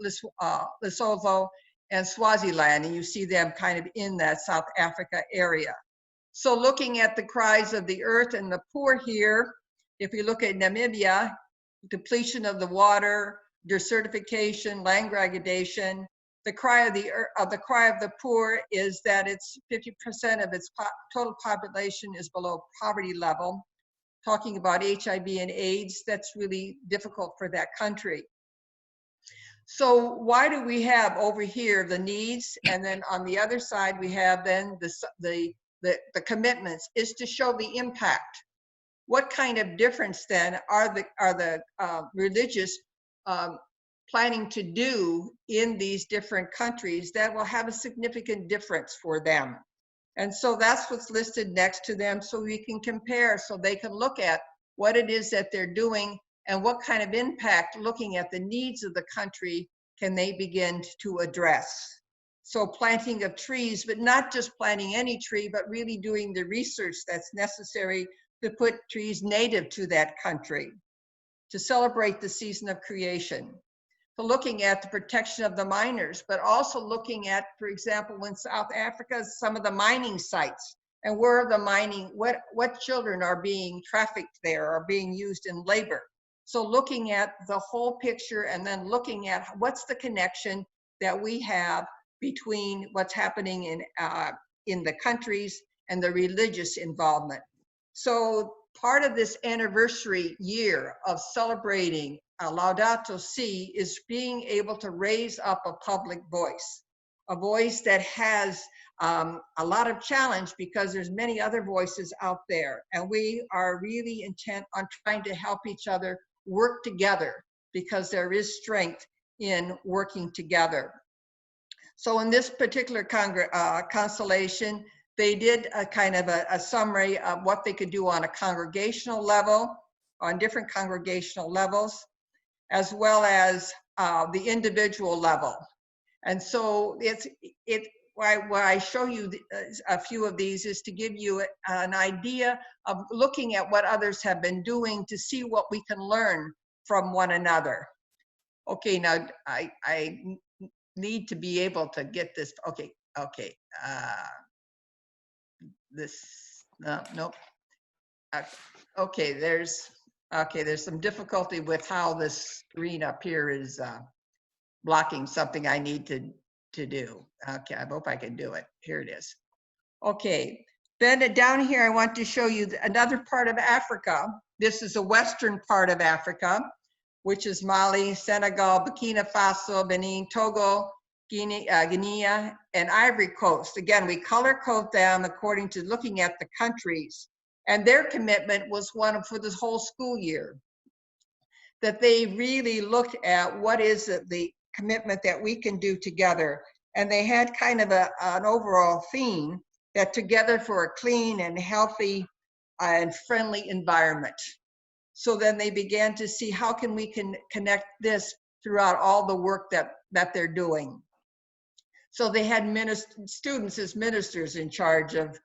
Lesotho, and Swaziland, and you see them kind of in that South Africa area. So looking at the cries of the earth and the poor here, if you look at Namibia, depletion of the water, desertification, land degradation, the cry of the poor is that it's 50% of its total population is below poverty level. Talking about HIV and AIDS, that's really difficult for that country. So why do we have over here the needs, and then on the other side we have then the commitments, is to show the impact. What kind of difference then are the religious planning to do in these different countries that will have a significant difference for them? And so that's what's listed next to them, so we can compare, so they can look at what it is that they're doing and what kind of impact, looking at the needs of the country, can they begin to address. So planting of trees, but not just planting any tree, but really doing the research that's necessary to put trees native to that country, to celebrate the season of creation. So looking at the protection of the miners, but also looking at, for example, in South Africa, some of the mining sites, and where the mining, what children are being trafficked there, are being used in labor. So looking at the whole picture, and then looking at what's the connection that we have between what's happening in the countries and the religious involvement. So part of this anniversary year of celebrating Laudato Si is being able to raise up a public voice, a voice that has a lot of challenge, because there's many other voices out there, and we are really intent on trying to help each other work together, because there is strength in working together. So in this particular constellation, they did a kind of a summary of what they could do on a congregational level, on different congregational levels, as well as the individual level. And so why I show you a few of these is to give you an idea of looking at what others have been doing to see what we can learn from one another. Okay, now I need to be able to get this. Okay, this, nope. Okay, there's some difficulty with how this screen up here is blocking something I need to do. Okay, I hope I can do it. Here it is. Okay, then down here I want to show you another part of Africa. This is the western part of Africa, which is Mali, Senegal, Burkina Faso, Benin, Togo, Guinea, and Ivory Coast. Again, we color code them according to looking at the countries. And their commitment was one for this whole school year, that they really looked at what is the commitment that we can do together. And they had kind of an overall theme that together for a clean and healthy and friendly environment. So then they began to see how can we connect this throughout all the work that they're doing. So they had students as ministers in charge of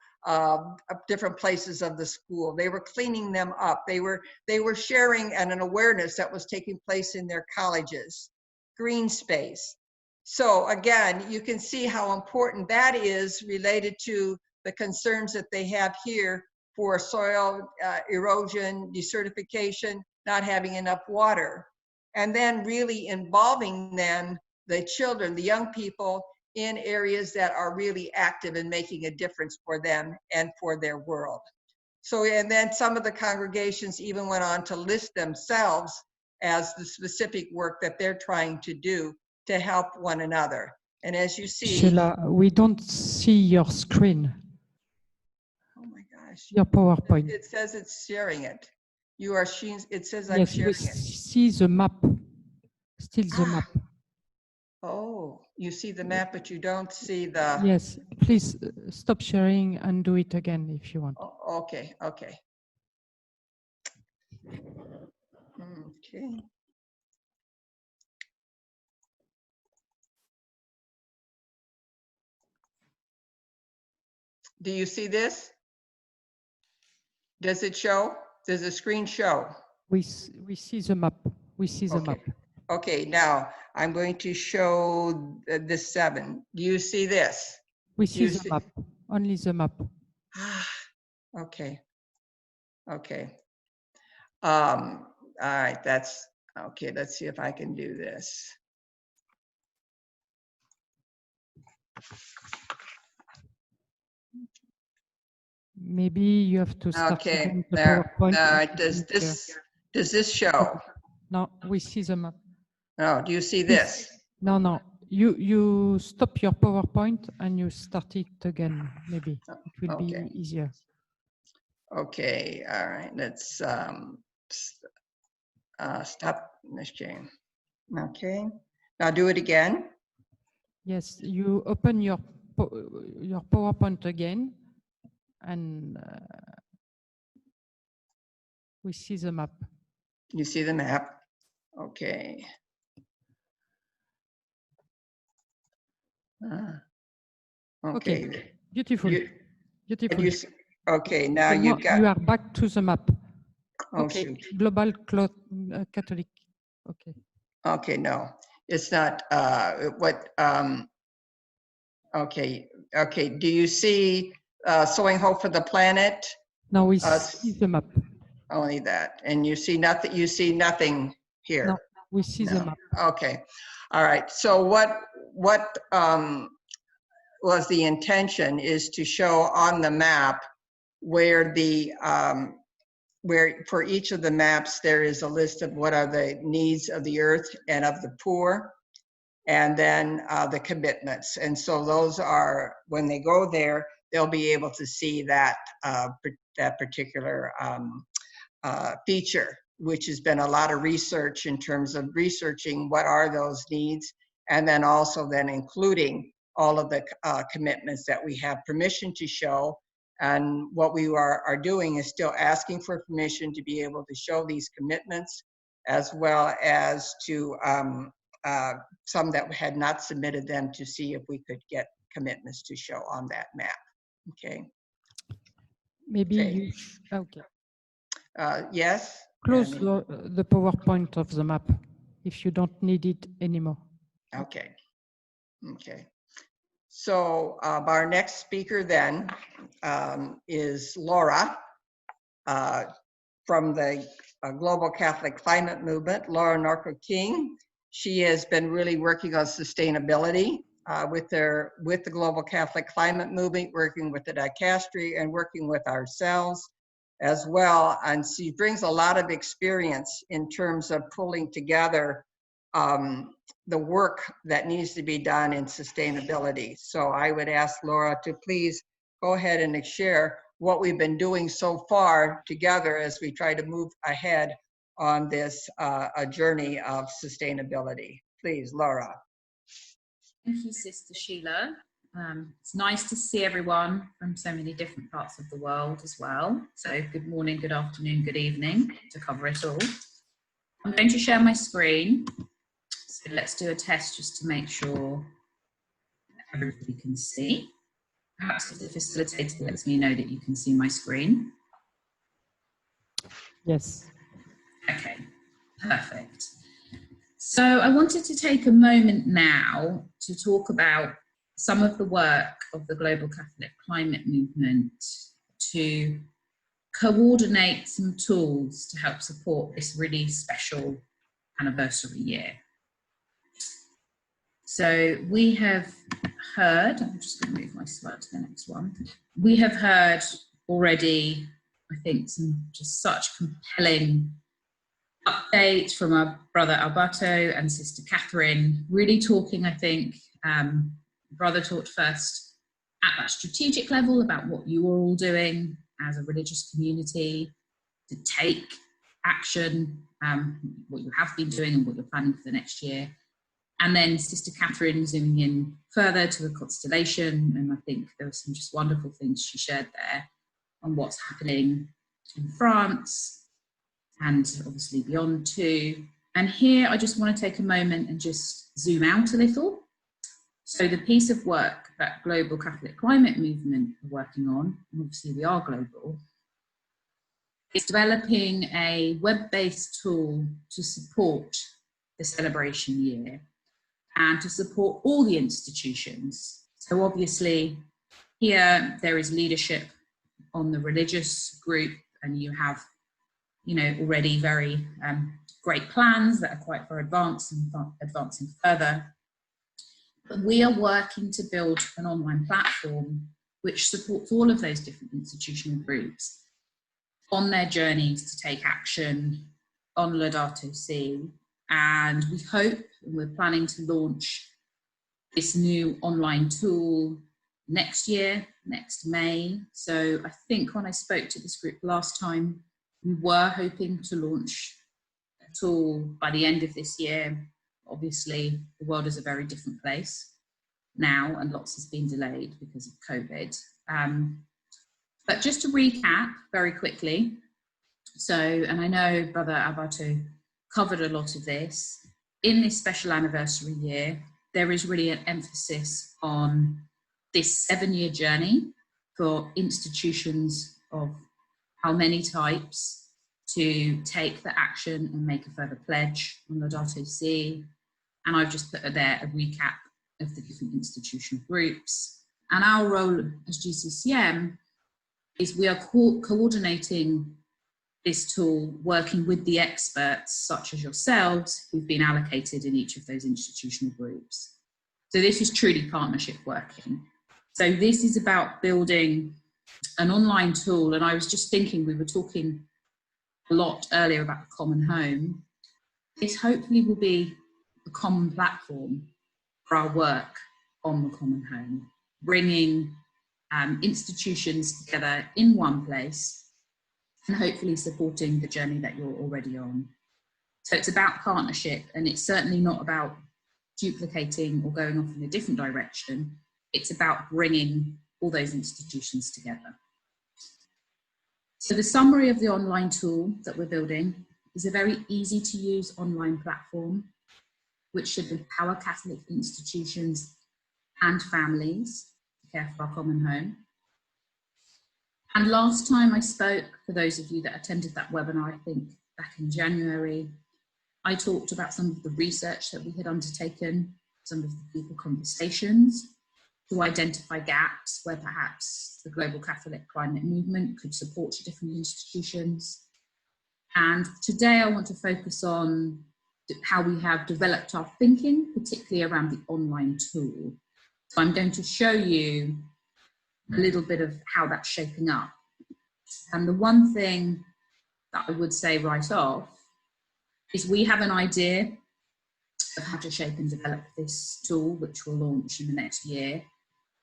different places of the school. They were cleaning them up. They were sharing an awareness that was taking place in their colleges. Green space. So again, you can see how important that is related to the concerns that they have here for soil erosion, desertification, not having enough water. And then really involving them, the children, the young people, in areas that are really active in making a difference for them and for their world. So, and then some of the congregations even went on to list themselves as the specific work that they're trying to do to help one another. And as you see, Sheila, we don't see your screen, oh my gosh, your PowerPoint. it says it's sharing it. You are, it says I'm Yes, we sharing it. see the map, still the map. Oh, you see the map, but you don't see the. Yes, please stop sharing and do it again if you want. Oh, okay, okay. Okay. Do you see this? Does it show? Does the screen show? We see the map. We see the map. Okay, now I'm going to show the 7. Do you see this? We see the map, only the map. Okay. Okay. All right, that's okay. Let's see if I can do this. Maybe you have to start Okay, the there. PowerPoint. No, does this show? No, we see the map. No, do you see this? No. You stop your PowerPoint and you start it again. Maybe it will be easier. Okay, all right. Let's stop this game. Okay, now do it again. Yes, you open your PowerPoint again, and we see the map. You see the map. Okay. Okay. Beautiful. Beautiful. Okay, now so you've got. You are back to the map. Oh, okay. Shoot. Global Catholic. Okay. Okay, no, it's not. Okay. Okay. Do you see Sowing Hope for the Planet? No, we see the map. Only that, and you see nothing. You see nothing here. No, we see the map. Okay. All right. So what was the intention is to show on the map where the where for each of the maps there is a list of what are the needs of the earth and of the poor, and then the commitments. And so those are, when they go there, they'll be able to see that that particular feature, which has been a lot of research in terms of researching what are those needs, and then also then including all of the commitments that we have permission to show. And what we are doing is still asking for permission to be able to show these commitments, as well as to some that had not submitted them, to see if we could get commitments to show on that map. Okay. Maybe Okay. you, okay. Yes? Close Annie? the PowerPoint of the map if you don't need it anymore. Okay. Okay. So our next speaker then is Laura from the Global Catholic Climate Movement, Laura Norco King. She has been really working on sustainability with the Global Catholic Climate Movement, working with the dicastery and working with ourselves as well. And she brings a lot of experience in terms of pulling together the work that needs to be done in sustainability. So I would ask Laura to please go ahead and share what we've been doing so far together as we try to move ahead on this a journey of sustainability. Please, Laura. Thank you, Sister Sheila. It's nice to see everyone from so many different parts of the world as well. So good morning, good afternoon, good evening to cover it all. I'm going to share my screen. So let's do a test just to make sure everybody can see. Perhaps if the facilitator lets me know that you can see my screen. Yes. Okay, perfect. So I wanted to take a moment now to talk about some of the work of the Global Catholic Climate Movement to coordinate some tools to help support this really special anniversary year. So we have heard, I'm just going to move my slide to the next one. We have heard already, I think, some just such compelling updates from our brother Alberto and Sister Catherine, really talking, I think, brother talked first at that strategic level about what you are all doing as a religious community to take action, what you have been doing and what you're planning for the next year. And then Sister Catherine zooming in further to the constellation, and I think there were some just wonderful things she shared there on what's happening in France and obviously beyond too. And here I just want to take a moment and just zoom out a little. So the piece of work that Global Catholic Climate Movement are working on, and obviously we are global, is developing a web-based tool to support the celebration year and to support all the institutions. So obviously here there is leadership on the religious group, and you have, you know, already very great plans that are quite far advanced and advancing further. But we are working to build an online platform which supports all of those different institutional groups on their journeys to take action on Laudato Si. And we hope, and we're planning to launch this new online tool next year, next May. So I think when I spoke to this group last time, we were hoping to launch a tool by the end of this year. Obviously, the world is a very different place now, and lots has been delayed because of COVID. But just to recap very quickly, so, and I know Brother Alberto covered a lot of this, in this special anniversary year, there is really an emphasis on this 7-year journey for institutions of how many types to take the action and make a further pledge on Laudato Si. And I've just put there a recap of the different institutional groups. And our role as GCCM is we are coordinating this tool, working with the experts such as yourselves who've been allocated in each of those institutional groups. So this is truly partnership working. So this is about building an online tool, and I was just thinking, we were talking a lot earlier about the common home. This hopefully will be a common platform for our work on the common home, bringing institutions together in one place and hopefully supporting the journey that you're already on. So it's about partnership, and it's certainly not about duplicating or going off in a different direction. It's about bringing all those institutions together. So the summary of the online tool that we're building is a very easy to use online platform which should empower Catholic institutions and families to care for our common home. And last time I spoke, for those of you that attended that webinar, I think back in January, I talked about some of the research that we had undertaken, some of the people conversations to identify gaps where perhaps the global Catholic climate movement could support different institutions. And today I want to focus on how we have developed our thinking, particularly around the online tool. So I'm going to show you a little bit of how that's shaping up. And the one thing that I would say right off is we have an idea of how to shape and develop this tool, which will launch in the next year.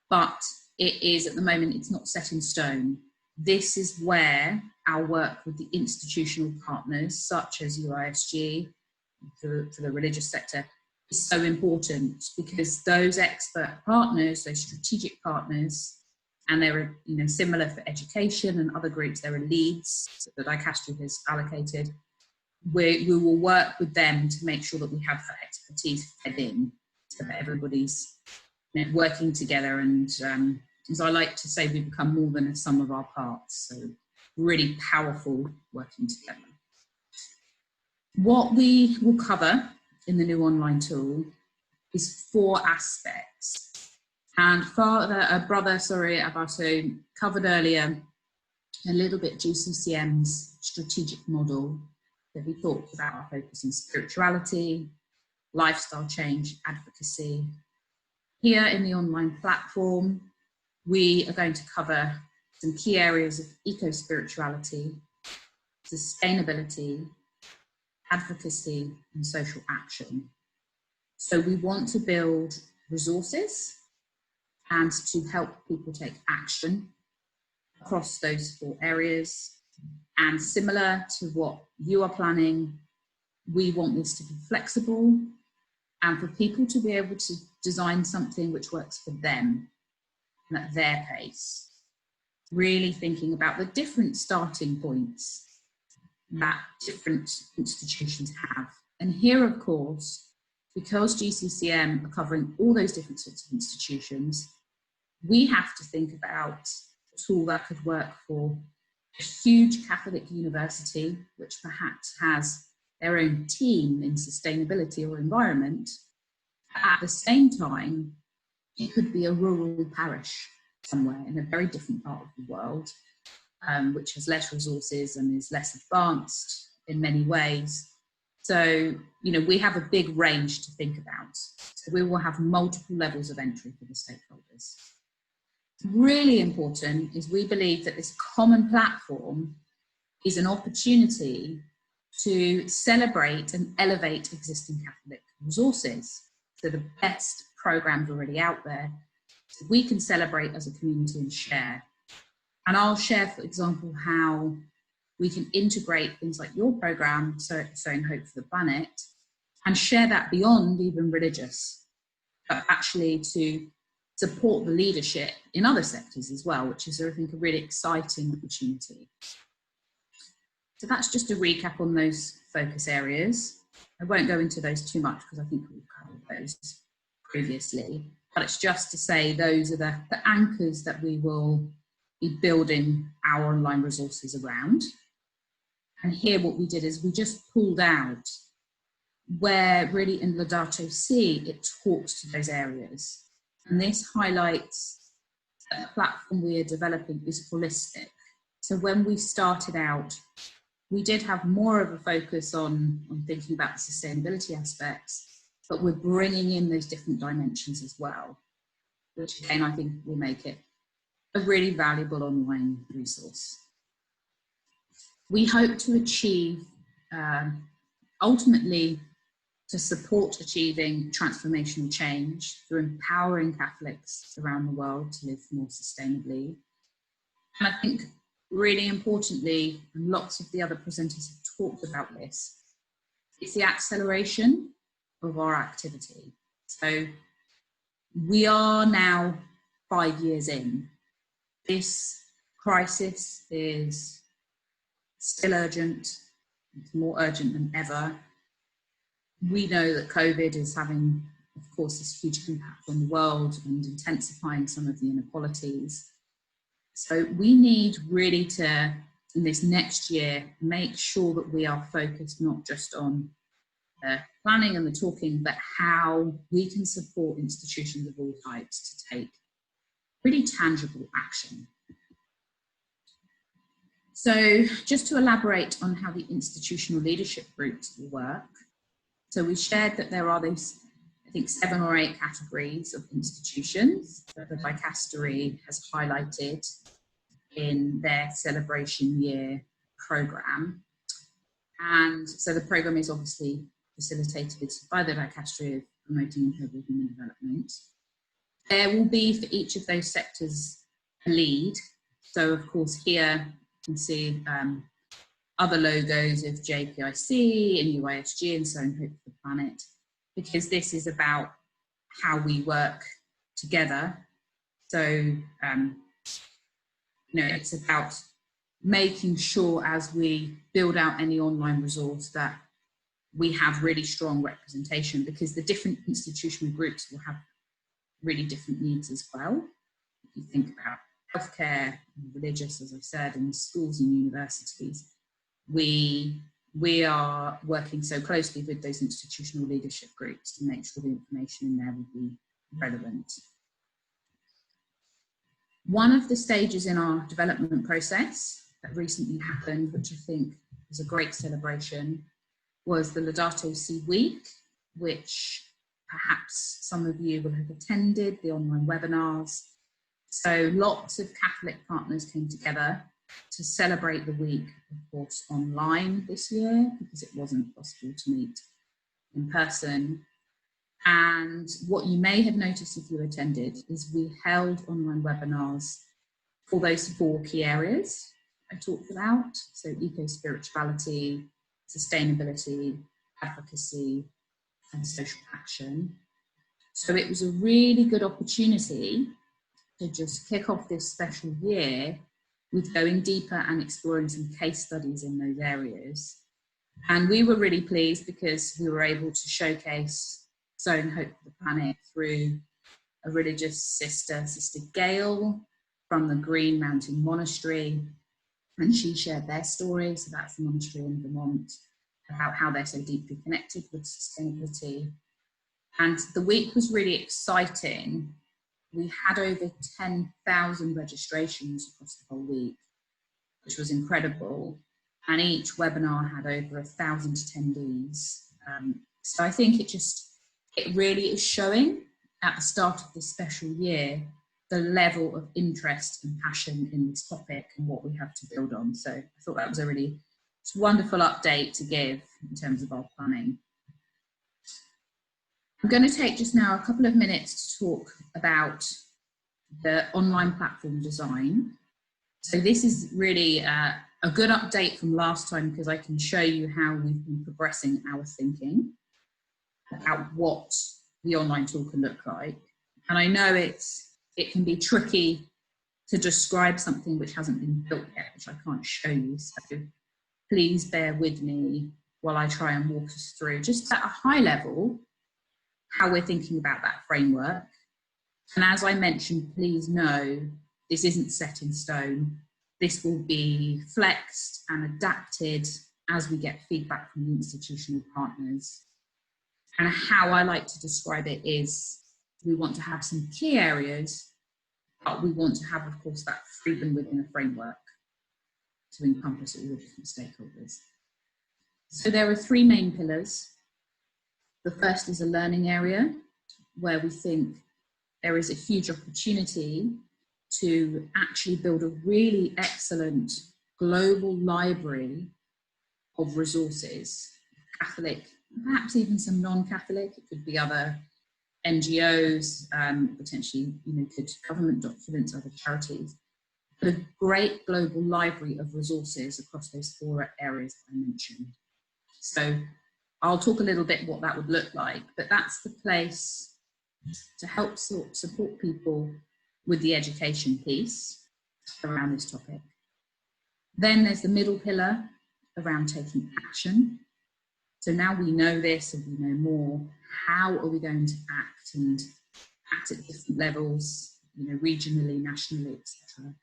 But it is, at the moment, it's not set in stone. This is where our work with the institutional partners, such as UISG, for the religious sector, is so important, because those expert partners, those strategic partners, and they're similar for education and other groups, there are leads that Dicastery has allocated. We will work with them to make sure that we have that expertise fed in, so that everybody's working together, and as I like to say, we become more than a sum of our parts. So really powerful working together. What we will cover in the new online tool is 4 aspects. And Brother Laudato covered earlier a little bit GCCM's strategic model, that we talked about our focus on spirituality, lifestyle change, advocacy. Here in the online platform, we are going to cover some key areas of eco-spirituality, sustainability, advocacy, and social action. So we want to build resources and to help people take action across those 4 areas. And similar to what you are planning, we want this to be flexible and for people to be able to design something which works for them and at their pace. Really thinking about the different starting points that different institutions have. And here, of course, because GCCM are covering all those different sorts of institutions, we have to think about a tool that could work for a huge Catholic university, which perhaps has their own team in sustainability or environment. At the same time, it could be a rural parish somewhere in a very different part of the world, which has less resources and is less advanced in many ways. So, we have a big range to think about. So we will have multiple levels of entry for the stakeholders. Really important is we believe that this common platform is an opportunity to celebrate and elevate existing Catholic resources. So the best programs already out there, so we can celebrate as a community and share. And I'll share, for example, how we can integrate things like your program, Sowing Hope for the Planet, and share that beyond even religious, but actually to support the leadership in other sectors as well, which is, I think, a really exciting opportunity. So that's just a recap on those focus areas. I won't go into those too much because I think we've covered those previously, but it's just to say those are the anchors that we will be building our online resources around. And here what we did is we just pulled out where really in Laudato Si it talks to those areas. And this highlights that the platform we are developing is holistic. So when we started out, we did have more of a focus on thinking about the sustainability aspects, but we're bringing in those different dimensions as well, which again, I think will make it a really valuable online resource. We hope to achieve, ultimately, to support achieving transformational change through empowering Catholics around the world to live more sustainably. And I think really importantly, and lots of the other presenters have talked about this, it's the acceleration of our activity. So we are now 5 years in. This crisis is still urgent, it's more urgent than ever. We know that COVID is having a of course, this huge impact on the world and intensifying some of the inequalities. So we need really to, in this next year, make sure that we are focused not just on the planning and the talking, but how we can support institutions of all types to take really tangible action. So just to elaborate on how the institutional leadership groups will work. So we shared that there are these, I think, 7 or 8 categories of institutions that the Dicastery has highlighted in their celebration year program. And so the program is obviously facilitated by the Dicastery of Promoting and Global Human Development. There will be for each of those sectors a lead. So of course here you can see other logos of JPIC and UISG and so on, Hope for the Planet, because this is about how we work together. So, you know, it's about making sure as we build out any online resource that we have really strong representation, because the different institutional groups will have really different needs as well. If you think about healthcare, religious, as I've said, and schools and universities, we are working so closely with those institutional leadership groups to make sure the information in there will be relevant. One of the stages in our development process that recently happened, which I think was a great celebration, was the Laudato Si Week, which perhaps some of you will have attended, the online webinars. So lots of Catholic partners came together to celebrate the week, of course, online this year, because it wasn't possible to meet in person. And what you may have noticed if you attended is we held online webinars for those 4 key areas I talked about. So eco-spirituality, sustainability, advocacy, and social action. So it was a really good opportunity to just kick off this special year with going deeper and exploring some case studies in those areas. And we were really pleased because we were able to showcase Sowing Hope for the Planet through a religious sister, Sister Gail, from the Green Mountain Monastery. And she shared their story, so that's the monastery in Vermont, about how they're so deeply connected with sustainability. And the week was really exciting. We had over 10,000 registrations across the whole week, which was incredible. And each webinar had over 1,000 attendees. So I think it really is showing at the start of this special year the level of interest and passion in this topic and what we have to build on. So I thought that was a really wonderful update to give in terms of our planning. I'm going to take just now a couple of minutes to talk about the online platform design. So this is really a good update from last time, because I can show you how we've been progressing our thinking about what the online tool can look like. And I know it can be tricky to describe something which hasn't been built yet, which I can't show you. So please bear with me while I try and walk us through, just at a high level, how we're thinking about that framework. And as I mentioned, please know this isn't set in stone. This will be flexed and adapted as we get feedback from the institutional partners. And how I like to describe it is we want to have some key areas, but we want to have, of course, that freedom within a framework to encompass all the different stakeholders. So there are 3 main pillars. The first is a learning area, where we think there is a huge opportunity to actually build a really excellent global library of resources, Catholic, perhaps even some non-Catholic. It could be other NGOs, potentially, could government documents, other charities, but a great global library of resources across those 4 areas that I mentioned. So I'll talk a little bit what that would look like, but that's the place to help support people with the education piece around this topic. Then there's the middle pillar around taking action. So now we know this and we know more, how are we going to act and act at different levels, regionally, nationally, etc.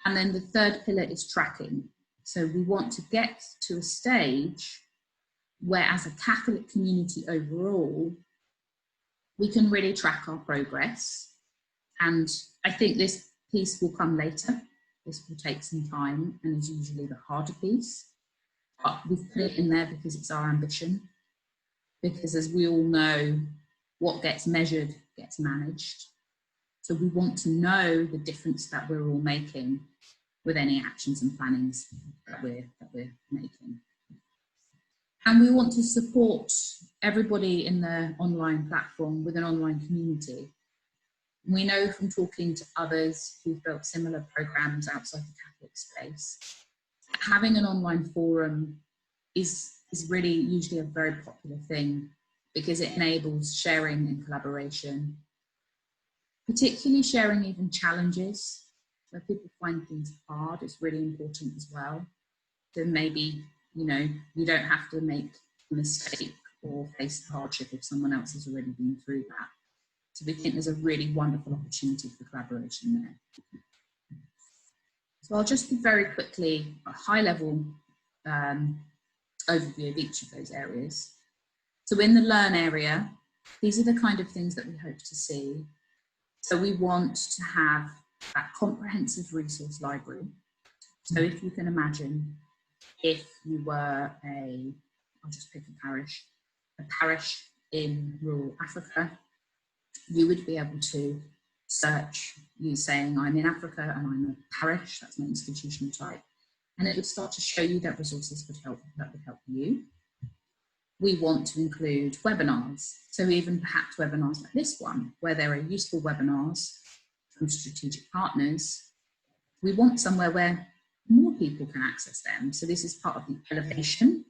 And then the third pillar is tracking. So we want to get to a stage where, as a Catholic community overall, we can really track our progress. And I think this piece will come later. This will take some time and is usually the harder piece. But we've put it in there because it's our ambition. Because as we all know, what gets measured gets managed. So we want to know the difference that we're all making with any actions and plannings that we're making. And we want to support everybody in the online platform with an online community. We know from talking to others who've built similar programs outside the Catholic space, having an online forum is really usually a very popular thing because it enables sharing and collaboration, particularly sharing even challenges where people find things hard. It's really important as well. So maybe, you don't have to make a mistake or face the hardship if someone else has already been through that. So we think there's a really wonderful opportunity for collaboration there. So I'll just very quickly, a high-level overview of each of those areas. So in the Learn area, these are the kind of things that we hope to see. So we want to have that comprehensive resource library. So if you can imagine, if you were I'll just pick a parish in rural Africa, you would be able to search, you saying, I'm in Africa and I'm a parish, that's my institutional type. And it would start to show you that resources would help you. We want to include webinars. So even perhaps webinars like this one, where there are useful webinars from strategic partners. We want somewhere where more people can access them. So this is part of the elevation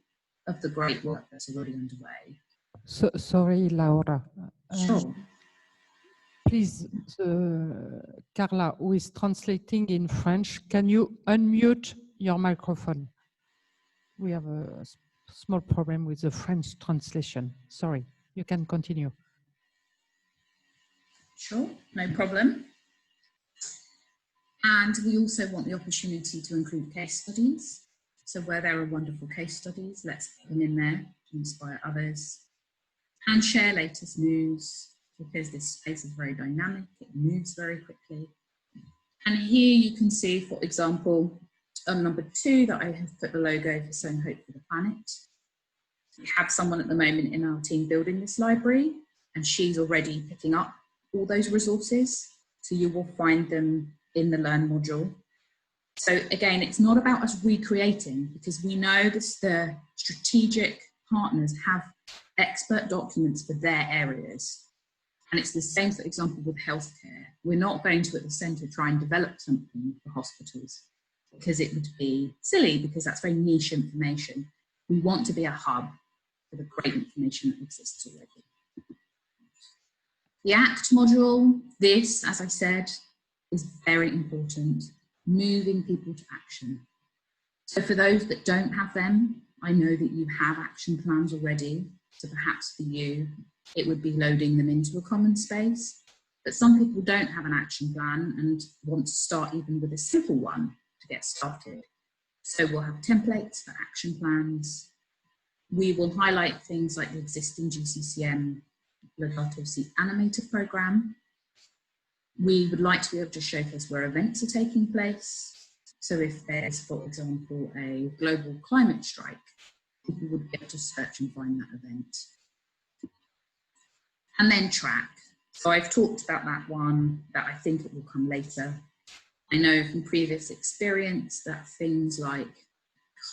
of the great work that's already underway. So, sorry, Laura. Sure. Please, Carla, who is translating in French, can you unmute your microphone? We have a small problem with the French translation. Sorry, you can continue. Sure, no problem. And we also want the opportunity to include case studies. So where there are wonderful case studies, let's put them in there to inspire others. And share latest news, because this space is very dynamic, it moves very quickly. And here you can see, for example, on number 2 that I have put the logo for Sowing Hope for the Planet. We have someone at the moment in our team building this library, and she's already picking up all those resources. So you will find them in the Learn module. So again, it's not about us recreating, because we know that the strategic partners have expert documents for their areas. And it's the same, for example, with healthcare. We're not going to, at the centre, try and develop something for hospitals, because it would be silly, because that's very niche information. We want to be a hub for the great information that exists already. The ACT module, this, as I said, is very important, moving people to action. So for those that don't have them, I know that you have action plans already. So perhaps for you, it would be loading them into a common space. But some people don't have an action plan and want to start even with a simple one to get started. So we'll have templates for action plans. We will highlight things like the existing GCCM Laudato animator program. We would like to be able to showcase where events are taking place. So if there's, for example, a global climate strike, people would be able to search and find that event. And then track. So I've talked about that one, that I think it will come later. I know from previous experience that things like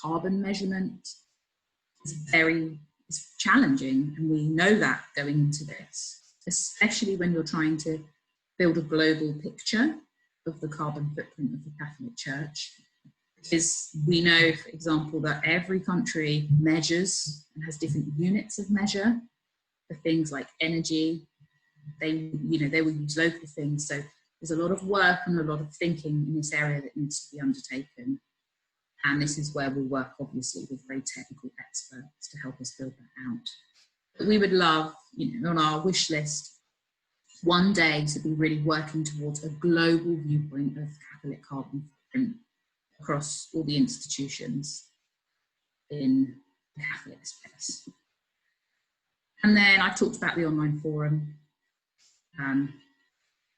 carbon measurement is challenging, and we know that going into this, especially when you're trying to build a global picture of the carbon footprint of the Catholic Church. Because we know, for example, that every country measures and has different units of measure for things like energy. They will use local things. So there's a lot of work and a lot of thinking in this area that needs to be undertaken. And this is where we work, obviously, with very technical experts to help us build that out. But we would love, on our wish list, one day to be really working towards a global viewpoint of Catholic carbon footprint across all the institutions in the Catholic space. And then I talked about the online forum.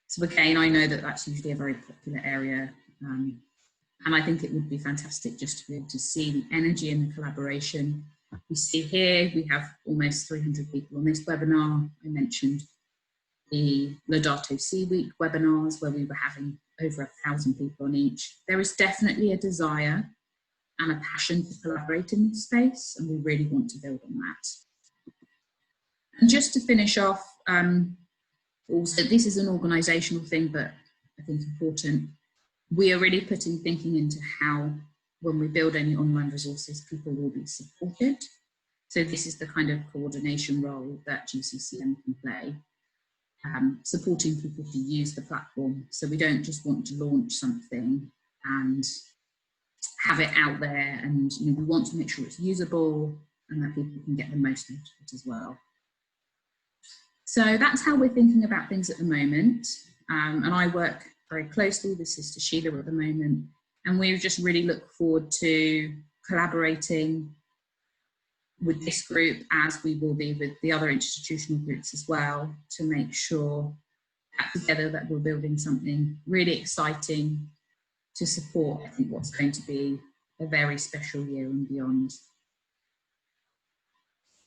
So again, I know that that's usually a very popular area. And I think it would be fantastic just to be able to see the energy and the collaboration. We see here, we have almost 300 people on this webinar. I mentioned the Laudato Si Week webinars where we were having over 1,000 people on each. There is definitely a desire and a passion to collaborate in this space, and we really want to build on that. And just to finish off, also this is an organisational thing, but I think important. We are really putting thinking into how, when we build any online resources, people will be supported. So this is the kind of coordination role that GCCM can play, supporting people to use the platform. So we don't just want to launch something and have it out there, and we want to make sure it's usable and that people can get the most out of it as well. So that's how we're thinking about things at the moment. And I work very closely with Sister Sheila at the moment, and we just really look forward to collaborating with this group, as we will be with the other institutional groups as well, to make sure that together that we're building something really exciting to support, I think, what's going to be a very special year and beyond.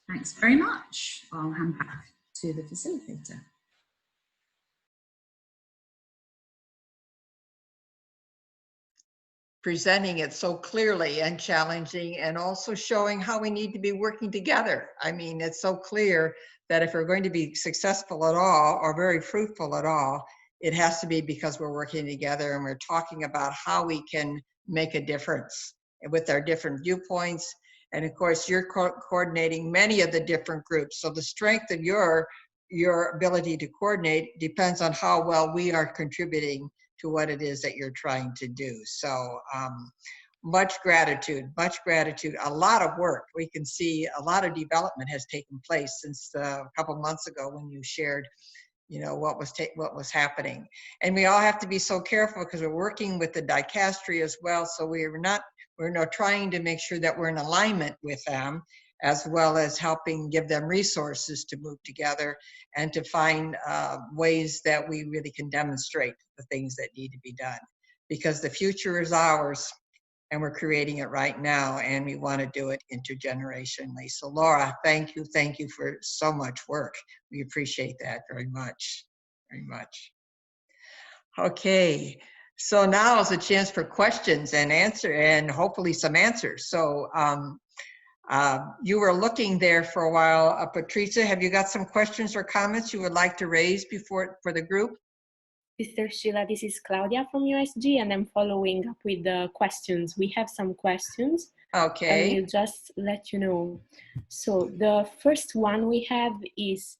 Thanks very much. I'll hand back to the facilitator. Presenting it so clearly and challenging, and also showing how we need to be working together. I mean, it's so clear that if we're going to be successful at all, or very fruitful at all, it has to be because we're working together and we're talking about how we can make a difference with our different viewpoints. And of course, you're coordinating many of the different groups. So the strength of your ability to coordinate depends on how well we are contributing to what it is that you're trying to do. So much gratitude, a lot of work. We can see a lot of development has taken place since a couple months ago when you shared, what was happening. And we all have to be so careful because we're working with the dicastery as well. So we're not trying to make sure that we're in alignment with them, as well as helping give them resources to move together and to find ways that we really can demonstrate the things that need to be done. Because the future is ours, and we're creating it right now, and we want to do it intergenerationally. So Laura, thank you for so much work. We appreciate that very much, very much. Okay, so now is a chance for questions and hopefully some answers. So you were looking there for a while. Patricia, have you got some questions or comments you would like to raise for the group? Sister Sheila, this is Claudia from USG, and I'm following up with the questions. We have some questions. Okay. I will just let you know. So the first one we have is,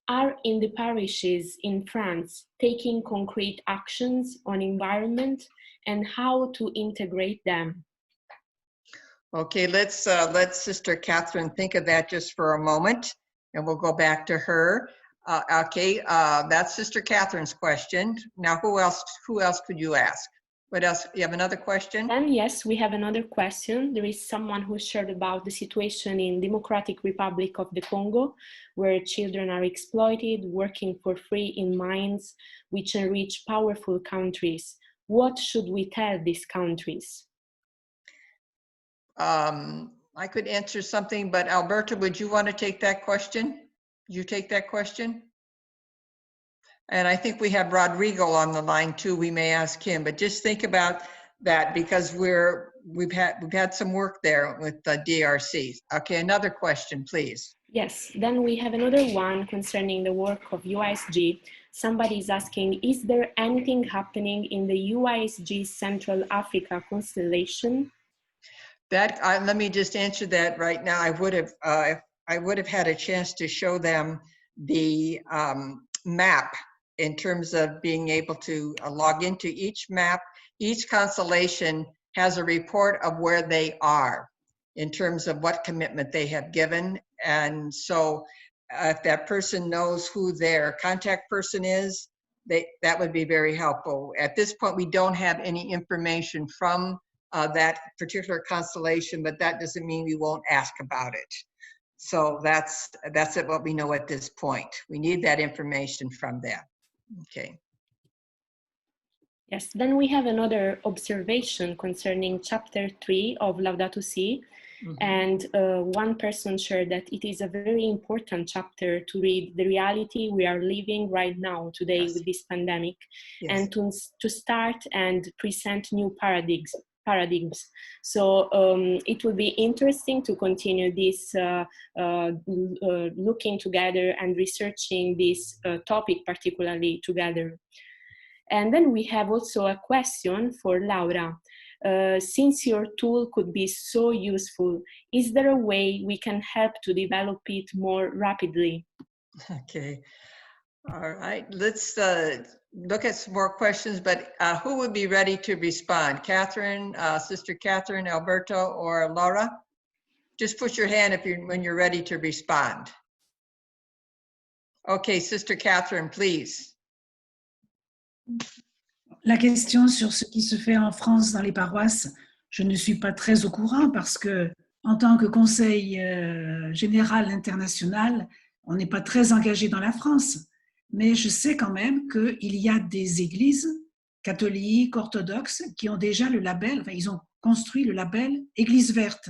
are in the parishes in France taking concrete actions on environment, and how to integrate them? Okay, let's Sister Catherine think of that just for a moment, and we'll go back to her. Okay, that's Sister Catherine's question. Now, who else could you ask? What else? You have another question? And yes, we have another question. There is someone who shared about the situation in Democratic Republic of the Congo, where children are exploited, working for free in mines, which enrich powerful countries. What should we tell these countries? I could answer something, but Alberta, would you want to take that question? You take that question? And I think we have Rodrigo on the line too. We may ask him, but just think about that, because we've had some work there with the DRC. Okay, another question, please. Yes, then we have another one concerning the work of UISG. Somebody is asking, is there anything happening in the UISG Central Africa constellation? Let me just answer that right now. I would have had a chance to show them the map in terms of being able to log into each map. Each constellation has a report of where they are in terms of what commitment they have given. And so if that person knows who their contact person is, that would be very helpful. At this point, we don't have any information from that particular constellation, but that doesn't mean we won't ask about it. So that's what we know at this point. We need that information from them. Okay. Yes, then we have another observation concerning chapter 3 of Laudato Si. And one person shared that it is a very important chapter to read the reality we are living right now today with this pandemic, and to start and present new paradigms. So it will be interesting to continue this looking together and researching this topic particularly together. And then we have also a question for Laura. Since your tool could be so useful, is there a way we can help to develop it more rapidly? Okay. All right. Let's look at some more questions, but who would be ready to respond? Catherine, Sister Catherine, Alberto, or Laura? Just put your hand when you're ready to respond. Okay, Sister Catherine, please. La question sur ce qui se fait en France dans les paroisses, je ne suis pas très au courant parce que, en tant que conseil général international, on n'est pas très engagé dans la France. Mais je sais quand même qu'il y a des églises catholiques, orthodoxes, qui ont déjà le label, enfin, ils ont construit le label Église verte.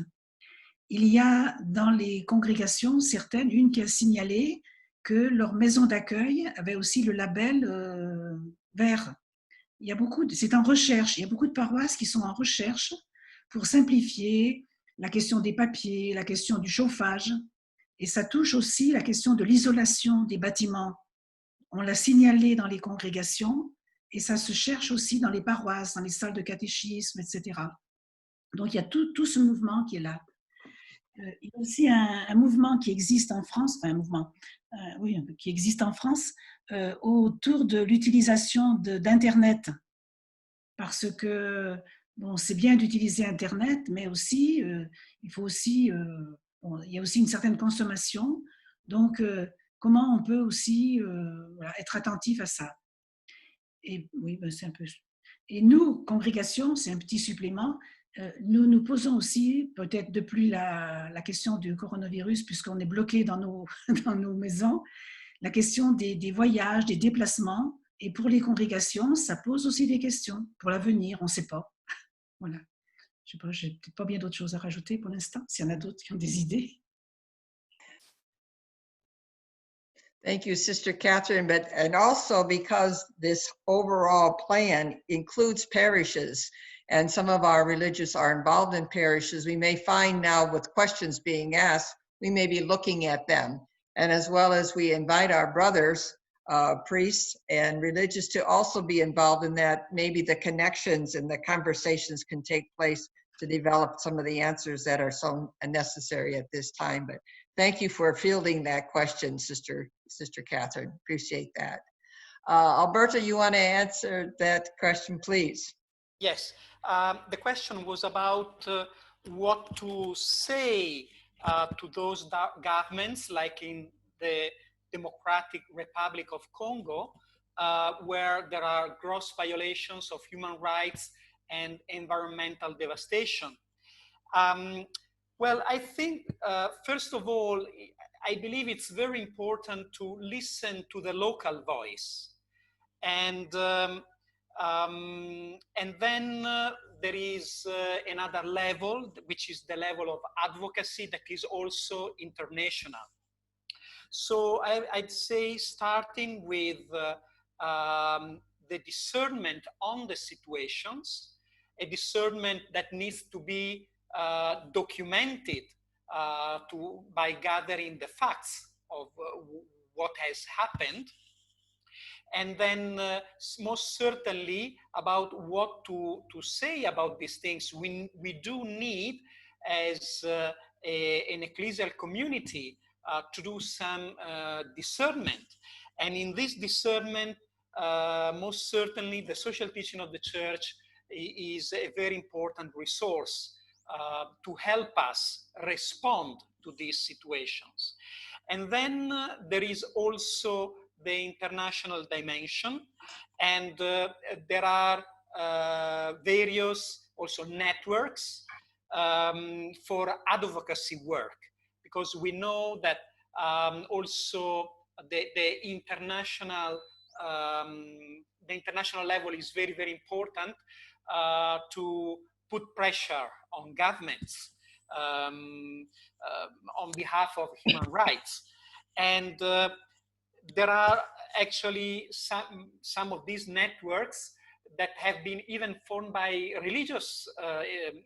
Il y a dans les congrégations certaines, une qui a signalé que leur maison d'accueil avait aussi le label vert. Il y a c'est en recherche, il y a beaucoup de paroisses qui sont en recherche pour simplifier la question des papiers, la question du chauffage, et ça touche aussi la question de l'isolation des bâtiments. On l'a signalé dans les congrégations et ça se cherche aussi dans les paroisses, dans les salles de catéchisme, etc. Donc il y a tout ce mouvement qui est là. Il y a aussi un mouvement qui existe en France, enfin un mouvement, qui existe en France autour de l'utilisation d'Internet. Parce que, bon, c'est bien d'utiliser Internet, mais aussi, il faut aussi, il y a aussi une certaine consommation. Donc, comment on peut aussi être attentif à ça? Et oui, ben, c'est un peu. Et nous, congrégation, c'est un petit supplément. Nous nous posons aussi, peut-être depuis la question du coronavirus, puisqu'on est bloqué dans nos maisons, la question des voyages, des déplacements. Et pour les congrégations, ça pose aussi des questions. Pour l'avenir, on ne sait pas. Voilà. Je sais pas, j'ai peut-être pas bien d'autres choses à rajouter pour l'instant, s'il y en a d'autres qui ont des idées. Thank you, Sister Catherine. And also because this overall plan includes parishes, and some of our religious are involved in parishes, we may find now with questions being asked, we may be looking at them. And as well as we invite our brothers, priests and religious to also be involved in that, maybe the connections and the conversations can take place to develop some of the answers that are so necessary at this time. But thank you for fielding that question, Sister Catherine. Appreciate that. Alberto, you want to answer that question, please? Yes. The question was about what to say to those governments, like in the Democratic Republic of Congo, where there are gross violations of human rights and environmental devastation. Well, I think, first of all, I believe it's very important to listen to the local voice. And then there is another level, which is the level of advocacy that is also international. So I'd say starting with the discernment on the situations, a discernment that needs to be documented by gathering the facts of what has happened. And then most certainly about what to say about these things. We do need, as an ecclesial community, to do some discernment. And in this discernment, most certainly the social teaching of the Church is a very important resource to help us respond to these situations. And then there is also the international dimension, and there are various also networks for advocacy work, because we know that also the international level is very, very important to put pressure on governments on behalf of human rights. And there are actually some of these networks that have been even formed by religious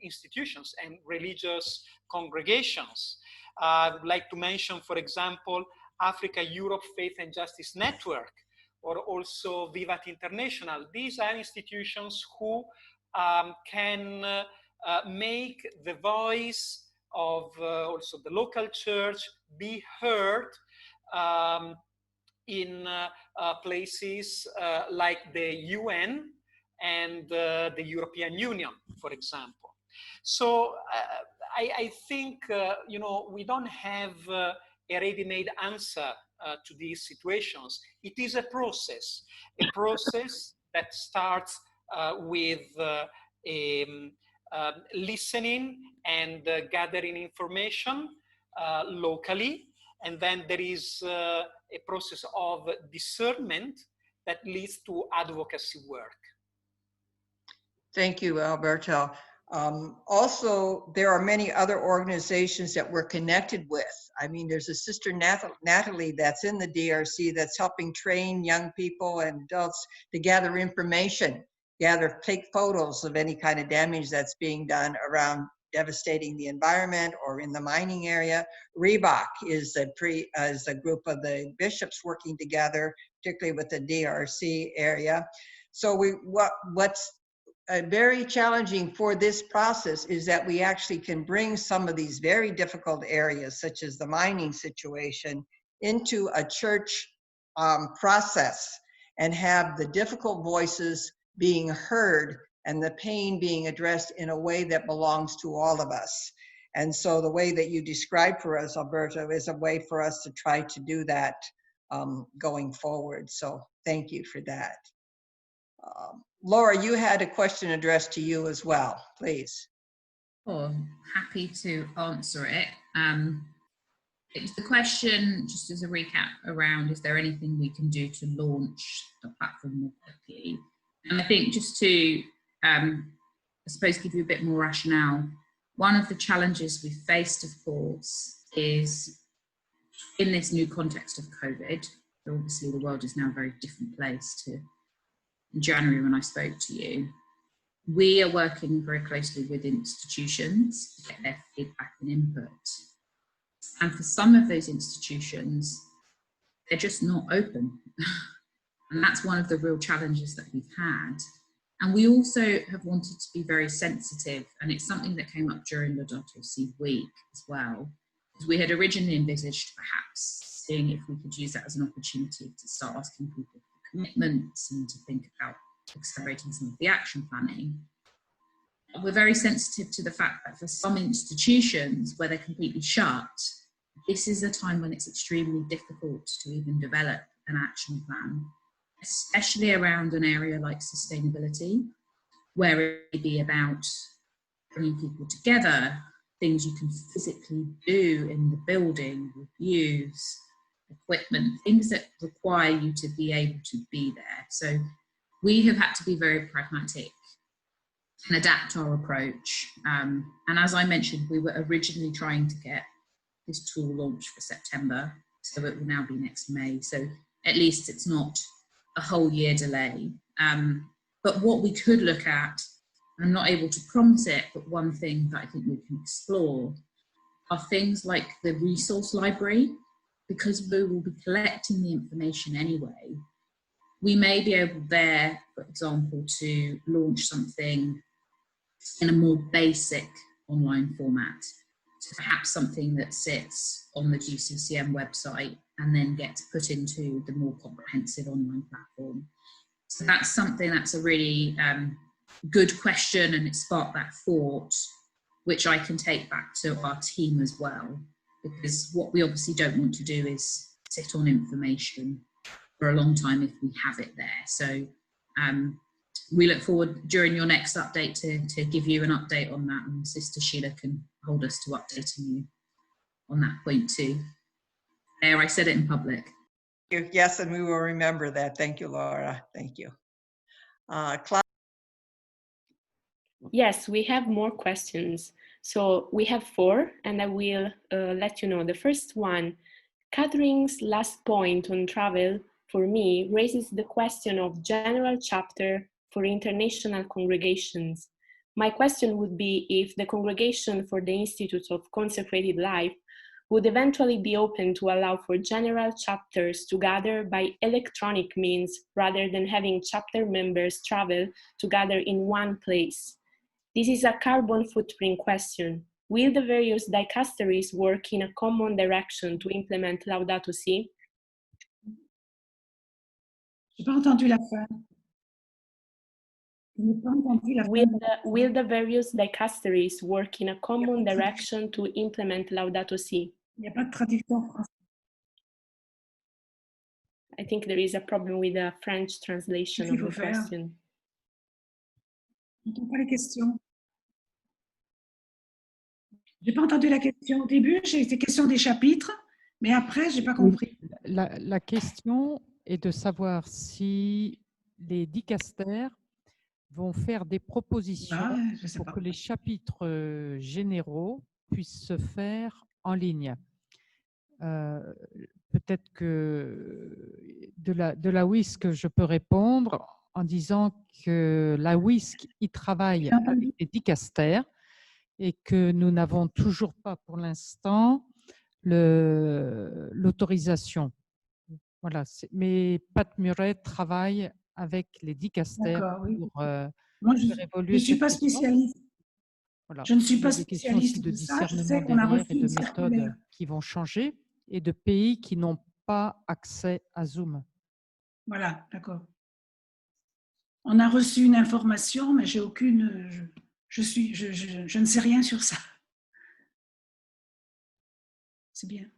institutions and religious congregations. I'd like to mention, for example, Africa-Europe Faith and Justice Network, or also Vivat International. These are institutions who can make the voice of also the local church be heard in places like the UN and the European Union, for example. So I think, we don't have a ready-made answer to these situations. It is a process that starts with listening and gathering information locally, and then there is a process of discernment that leads to advocacy work. Thank you, Alberto. Also, there are many other organizations that we're connected with. I mean, there's a sister Natalie that's in the DRC that's helping train young people and adults to gather information, take photos of any kind of damage that's being done around devastating the environment or in the mining area. Reebok is a group of the bishops working together, particularly with the DRC area. So what's very challenging for this process is that we actually can bring some of these very difficult areas, such as the mining situation, into a church process and have the difficult voices being heard and the pain being addressed in a way that belongs to all of us. And so the way that you described for us, Alberto, is a way for us to try to do that going forward. So thank you for that. Laura, you had a question addressed to you as well, please. Oh, happy to answer it. It was the question, just as a recap, around is there anything we can do to launch the platform more quickly? And I think just to, I suppose, give you a bit more rationale, one of the challenges we faced, of course, is in this new context of COVID, obviously the world is now a very different place to in January when I spoke to you. We are working very closely with institutions to get their feedback and input. And for some of those institutions, they're just not open. And that's one of the real challenges that we've had. And we also have wanted to be very sensitive, and it's something that came up during Laudato Si week as well, because we had originally envisaged perhaps seeing if we could use that as an opportunity to start asking people for commitments and to think about accelerating some of the action planning. We're very sensitive to the fact that for some institutions where they're completely shut, this is a time when it's extremely difficult to even develop an action plan, especially around an area like sustainability, where it may be about bringing people together, things you can physically do in the building, reviews, equipment, things that require you to be able to be there. So we have had to be very pragmatic and adapt our approach. And as I mentioned, we were originally trying to get this tool launched for September, so it will now be next May. So at least it's not a whole year delay. But what we could look at, and I'm not able to promise it, but one thing that I think we can explore are things like the resource library, because we will be collecting the information anyway. We may be able there, for example, to launch something in a more basic online format. So perhaps something that sits on the GCCM website and then gets put into the more comprehensive online platform. So that's something that's a really good question, and it sparked that thought, which I can take back to our team as well, because what we obviously don't want to do is sit on information for a long time if we have it there. So we look forward during your next update to give you an update on that, and Sister Sheila can hold us to updating you on that point too. There, I said it in public. Yes, and we will remember that. Thank you, Laura. Thank you. Claudia. Yes, we have more questions. So we have 4, and I will let you know. The first one, Catherine's last point on travel, for me, raises the question of general chapter for international congregations. My question would be if the Congregation for the Institute of Consecrated Life would eventually be open to allow for general chapters to gather by electronic means rather than having chapter members travel to gather in one place. This is a carbon footprint question. Will the various dicasteries work in a common direction to implement Laudato Si? J'ai pas entendu la fin. Je n'ai pas entendu la fin. Will the various dicasteries work in a common direction to implement Laudato Si? Il n'y a pas de traduction en français. I think there is a problem with the French translation of the question. Je n'entends pas les questions. Je n'ai pas entendu la question. Au début, j'ai été question des chapitres, mais après, je n'ai pas compris. La question est de savoir si les dicastères vont faire des propositions pour que les chapitres généraux puissent se faire en ligne. Peut-être que de la WISC, je peux répondre en disant que la WISC y travaille avec les dicastères et que nous n'avons toujours pas pour l'instant l'autorisation. Voilà, mais Pat Murray travaille avec les dicastères pour Moi, faire évoluer. Je ne suis pas spécialiste. Voilà. Je ne suis Il y a pas des questions aussi spécialiste de de ça. Je sais discernement qu'on a derrière reçu et de une méthodes circulaire. qui vont changer et de pays qui n'ont pas accès à Zoom. Voilà, d'accord. On a reçu une information, mais j'ai aucune. Je ne sais rien sur ça. C'est bien.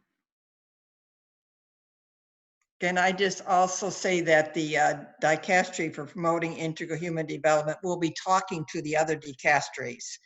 Can I just also say that the dicastery for promoting integral human development will be talking to the other dicasteries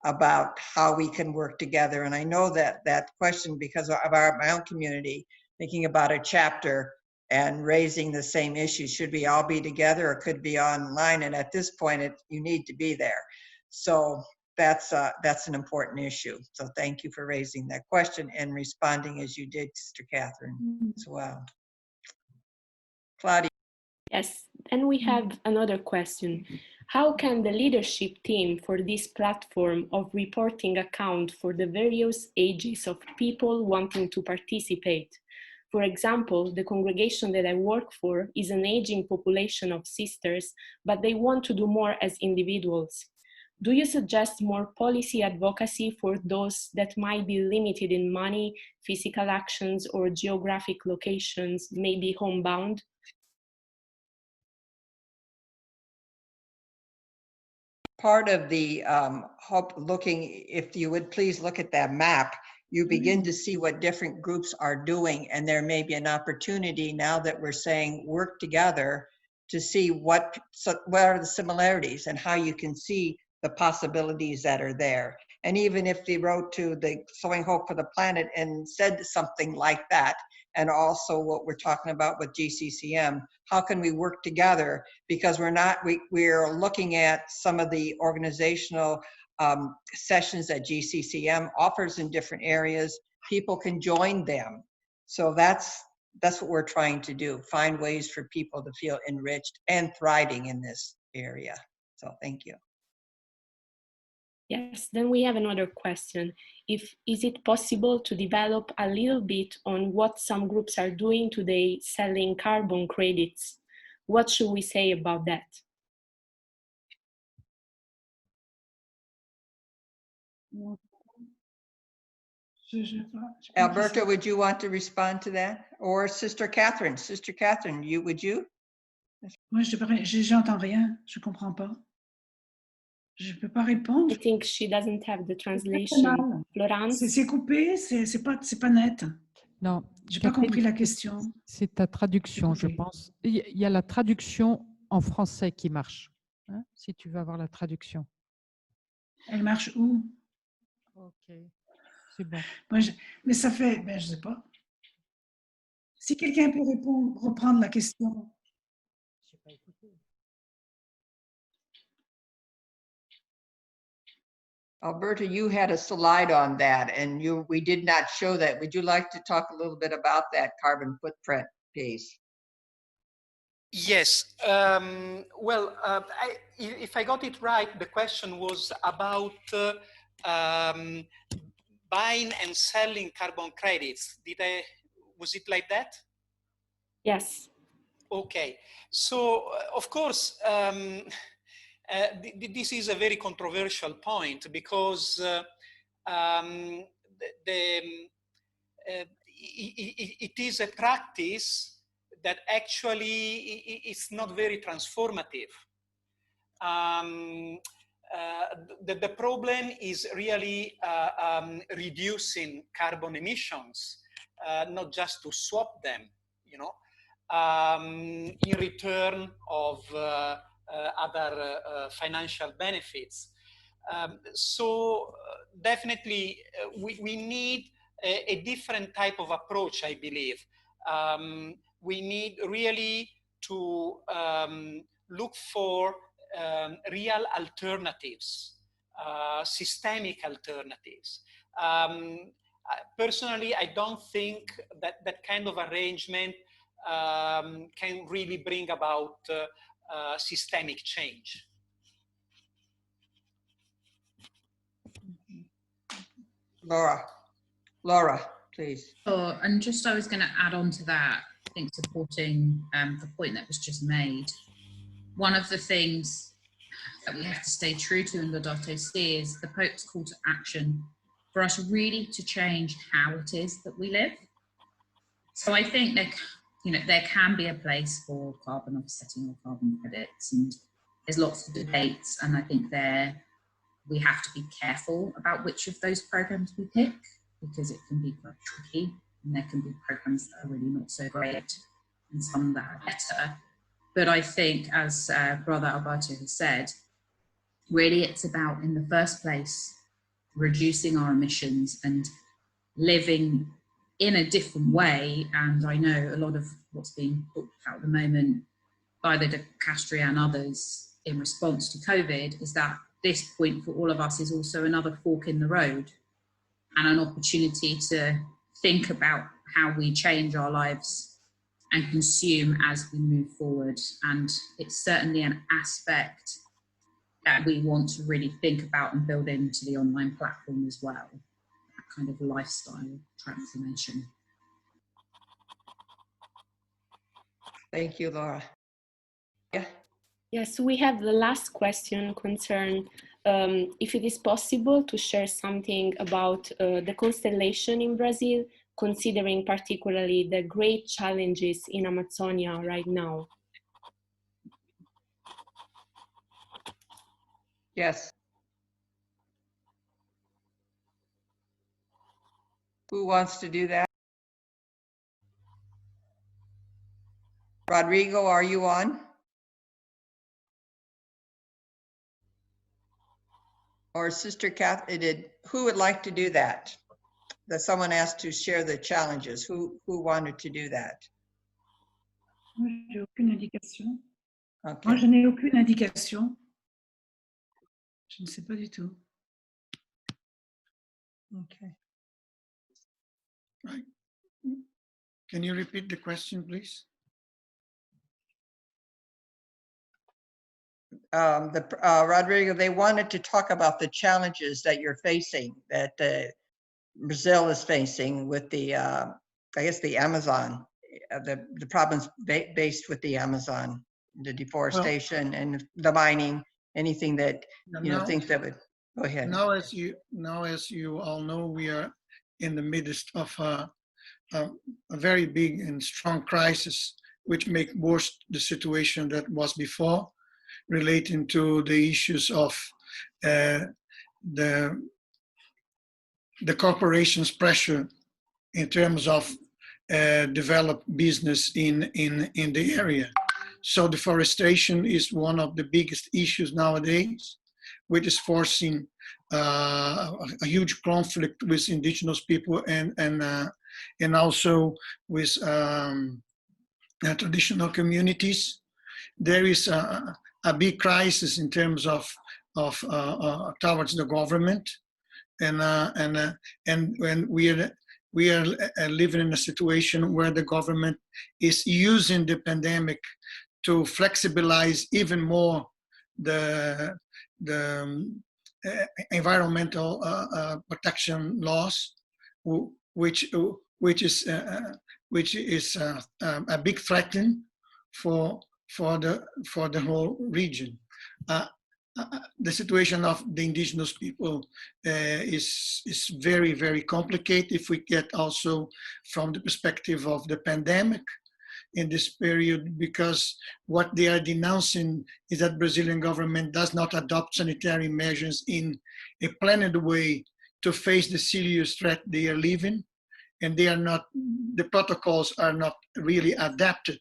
about how we can work together. And I know that that question, because of my own community, thinking about a chapter and raising the same issues, should we all be together or could be online? And at this point, you need to be there. So that's an important issue. So thank you for raising that question and responding as you did, Sister Catherine, as well. Claudia. Yes, and we have another question. How can the leadership team for this platform of reporting account for the various ages of people wanting to participate? For example, the congregation that I work for is an aging population of sisters, but they want to do more as individuals. Do you suggest more policy advocacy for those that might be limited in money, physical actions, or geographic locations, maybe homebound? Part of the hope looking, if you would please look at that map, you begin to see what different groups are doing, and there may be an opportunity now that we're saying work together to see what are the similarities and how you can see the possibilities that are there. And even if they wrote to the Sowing Hope for the Planet and said something like that, and also what we're talking about with GCCM, how can we work together? Because we're looking at some of the organizational sessions that GCCM offers in different areas. People can join them. So that's what we're trying to do, find ways for people to feel enriched and thriving in this area. So thank you. Yes, then we have another question. Is it possible to develop a little bit on what some groups are doing today selling carbon credits? What should we say about that? Alberto, would you want to respond to that? Or Sister Catherine? Sister Catherine, would you? Moi, j'entends rien, je comprends pas. Je peux pas répondre. I think she doesn't have the C'est très translation. mal. Florence? C'est coupé, c'est pas net. Non, J'ai pas Catherine, compris la question. c'est ta traduction, je coupé. pense. Il y a la traduction en français qui marche, hein, si tu veux avoir la traduction. Elle marche où? Ok, c'est bon. Moi, mais ça fait, ben, je sais pas. Si quelqu'un peut répondre, reprendre la question. Alberta, you had a slide on that and we did not show that. Would you like to talk a little bit about that carbon footprint piece? Yes. Well, if I got it right, the question was about buying and selling carbon credits. Was it like that? Yes. Okay. So, of course, this is a very controversial point because it is a practice that actually is not very transformative. The problem is really reducing carbon emissions, not just to swap them, you know, in return of other financial benefits. So definitely we need a different type of approach, I believe. We need really to look for real alternatives, systemic alternatives. Personally, I don't think that that kind of arrangement can really bring about systemic change. Laura, please. Sure, and just I was going to add on to that, I think supporting the point that was just made. One of the things that we have to stay true to in Laudato Si is the Pope's call to action for us really to change how it is that we live. So I think there can be a place for carbon offsetting or carbon credits, and there's lots of debates, and I think we have to be careful about which of those programs we pick, because it can be quite tricky, and there can be programs that are really not so great and some that are better. But I think, as Brother Alberto has said, really it's about, in the first place, reducing our emissions and living in a different way. And I know a lot of what's being talked about at the moment by the De Castri and others in response to COVID is that this point for all of us is also another fork in the road and an opportunity to think about how we change our lives and consume as we move forward. And it's certainly an aspect that we want to really think about and build into the online platform as well, that kind of lifestyle transformation. Thank you, Laura. Yeah. Yes, we have the last question concern if it is possible to share something about the constellation in Brazil, considering particularly the great challenges in Amazonia right now. Yes. Who wants to do that? Rodrigo, are you on? Or Sister Catherine, who would like to do that? That someone asked to share the challenges. Who wanted to do that? Moi, j'ai aucune indication. Okay. Moi, je n'ai aucune indication. Je ne sais pas du tout. Okay. Right. Can you repeat the question, please? Rodrigo, they wanted to talk about the challenges that you're facing, that Brazil is facing with the, I guess, the Amazon, the problems based with the Amazon, the deforestation and the mining, anything that think that would go ahead. Now, as you all know, we are in the midst of a very big and strong crisis, which make worse the situation that was before, relating to the issues of the corporations' pressure in terms of develop business in the area. So deforestation is one of the biggest issues nowadays, which is forcing a huge conflict with indigenous people and also with traditional communities. There is a big crisis in terms of towards the government, and when we are living in a situation where the government is using the pandemic to flexibilize even more the environmental protection laws, which is a big threat for the whole region. The situation of the indigenous people is very, very complicated. If we get also from the perspective of the pandemic in this period, because what they are denouncing is that Brazilian government does not adopt sanitary measures in a planned way to face the serious threat they are living, and they are not, the protocols are not really adapted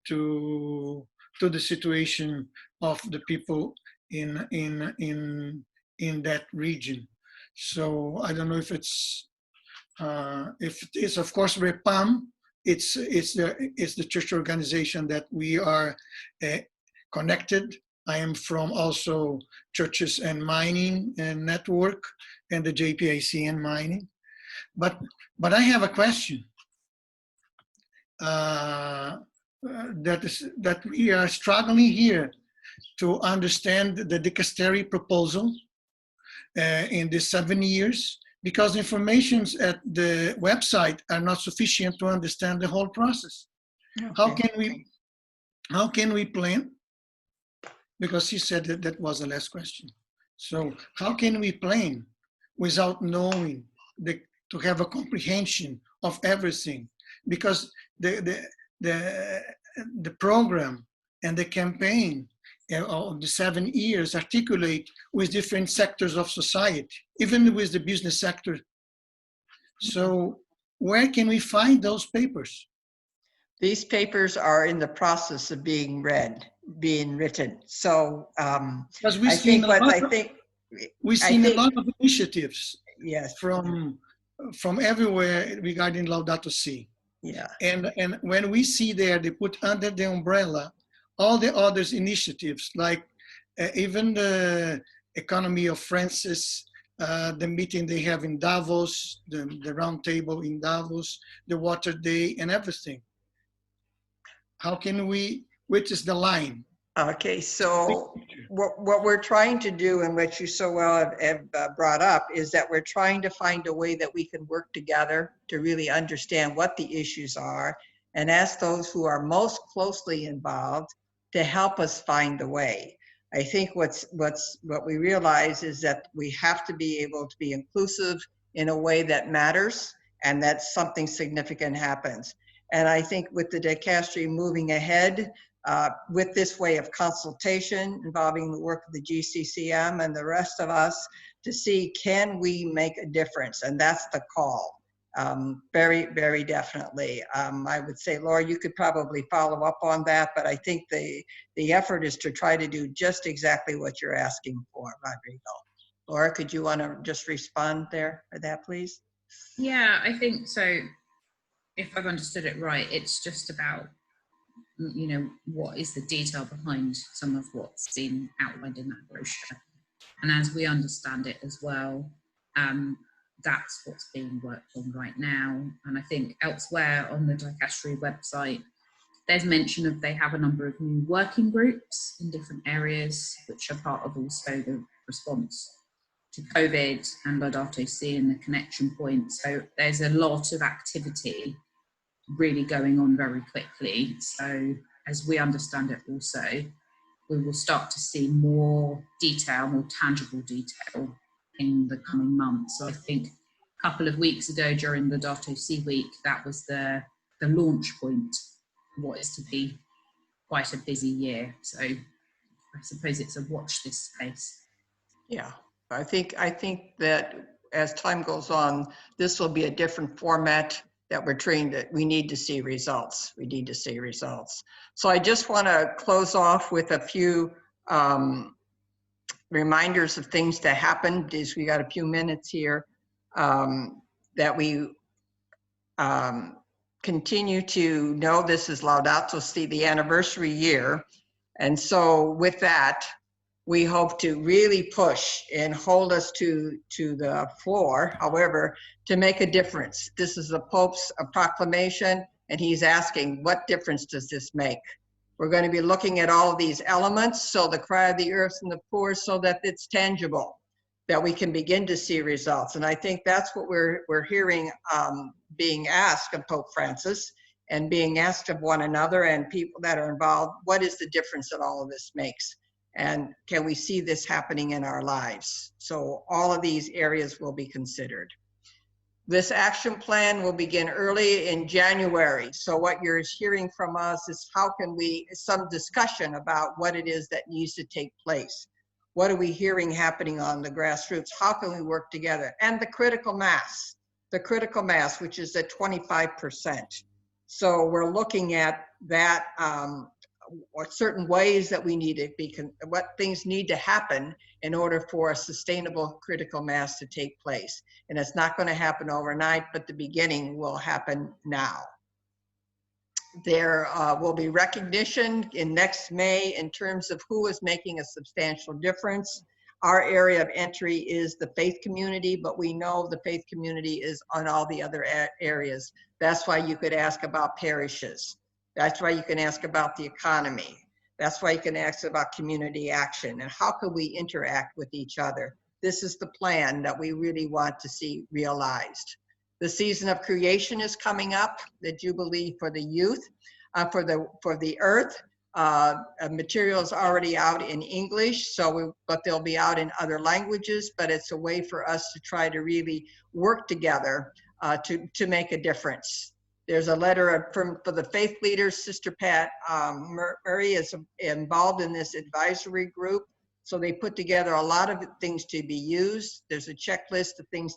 to the situation of the people in that region. So I don't know if it's of course REPAM. It's the church organization that we are connected. I am from also Churches and Mining and Network and the JPIC and Mining. But I have a question. That we are struggling here to understand the dicastery proposal in these 7 years, because informations at the website are not sufficient to understand the whole process. Okay. How can we plan? Because he said that was the last question. So how can we plan without knowing to have a comprehension of everything? Because the program and the campaign of the 7 years articulate with different sectors of society, even with the business sector. So where can we find those papers? These papers are in the process of being written. So we've seen a lot of initiatives, yes, from everywhere regarding Laudato Si. Yeah. And when we see there, they put under the umbrella all the other initiatives, like even the economy of Francis, the meeting they have in Davos, the round table in Davos, the water day and everything. How can we, which is the line? Okay, so what we're trying to do, and what you so well have brought up, is that we're trying to find a way that we can work together to really understand what the issues are and ask those who are most closely involved to help us find the way. I think what we realize is that we have to be able to be inclusive in a way that matters and that something significant happens. And I think with the dicastery moving ahead, with this way of consultation involving the work of the GCCM and the rest of us to see, can we make a difference? And that's the call. Very, very definitely. I would say, Laura, you could probably follow up on that, but I think the effort is to try to do just exactly what you're asking for, Rodrigo. Laura, could you want to just respond there for that, please? Yeah, I think so. If I've understood it right, it's just about, you know, what is the detail behind some of what's been outlined in that brochure. And as we understand it as well, that's what's being worked on right now. And I think elsewhere on the dicastery website, there's mention of they have a number of new working groups in different areas, which are part of also the response to COVID and Laudato Si and the connection point. So there's a lot of activity really going on very quickly. So as we understand it also, we will start to see more detail, more tangible detail in the coming months. So I think a couple of weeks ago during the Laudato Si week, that was the launch point, what is to be quite a busy year. So I suppose it's a watch this space. Yeah, I think that as time goes on, this will be a different format that we're trained that we need to see results. We need to see results. So I just want to close off with a few reminders of things to happen, because we got a few minutes here, that we continue to know this is Laudato Si, the anniversary year. And so with that, we hope to really push and hold us to the floor, however, to make a difference. This is the Pope's proclamation, and he's asking, what difference does this make? We're going to be looking at all of these elements, so the cry of the earth and the poor, so that it's tangible, that we can begin to see results. And I think that's what we're hearing being asked of Pope Francis, and being asked of one another and people that are involved. What is the difference that all of this makes? And can we see this happening in our lives? So all of these areas will be considered. This action plan will begin early in January. So what you're hearing from us is how can we, some discussion about what it is that needs to take place. What are we hearing happening on the grassroots? How can we work together? And the critical mass, which is at 25%. So we're looking at that, what certain ways that we need to be, what things need to happen in order for a sustainable critical mass to take place. And it's not going to happen overnight, but the beginning will happen now. There will be recognition in next May in terms of who is making a substantial difference. Our area of entry is the faith community, but we know the faith community is on all the other areas. That's why you could ask about parishes. That's why you can ask about the economy. That's why you can ask about community action and how can we interact with each other. This is the plan that we really want to see realized. The season of creation is coming up, the Jubilee for the youth, for the earth. Material is already out in English, but they'll be out in other languages, but it's a way for us to try to really work together to make a difference. There's a letter for the faith leaders. Sister Pat Murray is involved in this advisory group. So they put together a lot of things to be used. There's a checklist of things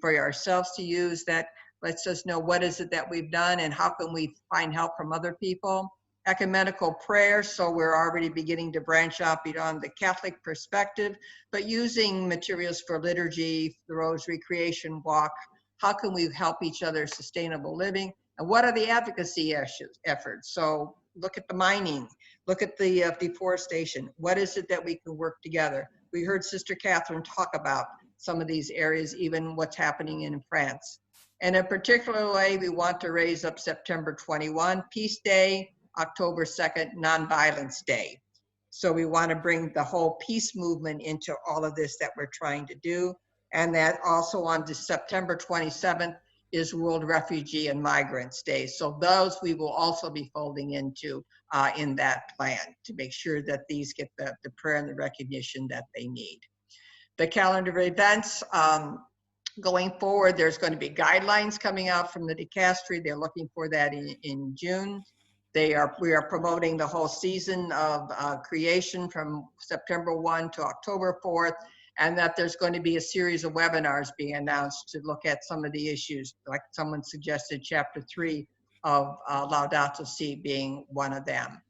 for ourselves to use that lets us know what is it that we've done and how can we find help from other people. Ecumenical prayer, so we're already beginning to branch out beyond the Catholic perspective, but using materials for liturgy, the Rosary, Creation Walk. How can we help each other sustainable living? And what are the advocacy efforts? So look at the mining, look at the deforestation. What is it that we can work together? We heard Sister Catherine talk about some of these areas, even what's happening in France. And in a particular way, we want to raise up September 21, Peace Day, October 2nd, Nonviolence Day. So we want to bring the whole peace movement into all of this that we're trying to do. And that also on September 27th is World Refugee and Migrants Day. So those we will also be folding into in that plan to make sure that these get the prayer and the recognition that they need. The calendar of events, going forward, there's going to be guidelines coming out from the dicastery. They're looking for that in June. We are promoting the whole season of creation from September 1 to October 4th, and that there's going to be a series of webinars being announced to look at some of the issues, like someone suggested chapter 3 of Laudato Si being one of them.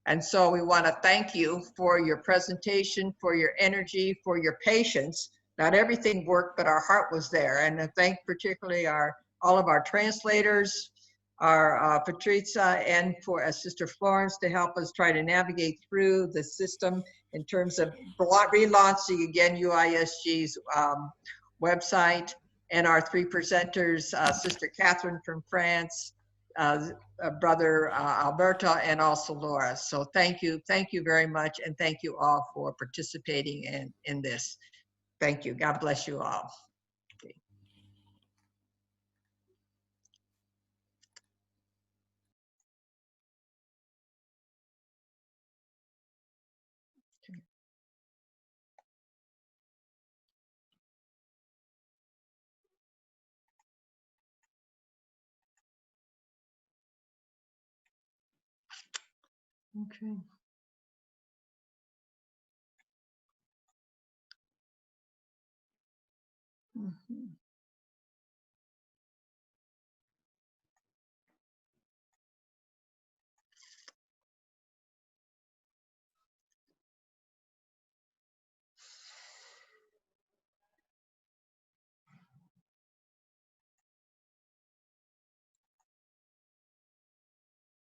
And so we want to thank you for your presentation, for your energy, for your patience. Not everything worked, but our heart was there. And I thank particularly all of our translators, our Patrizia, and for Sister Florence to help us try to navigate through the system in terms of relaunching again UISG's website, and our three presenters, Sister Catherine from France, Brother Alberto, and also Laura. So thank you very much, and thank you all for participating in this. Thank you. God bless you all. Okay. Mhm.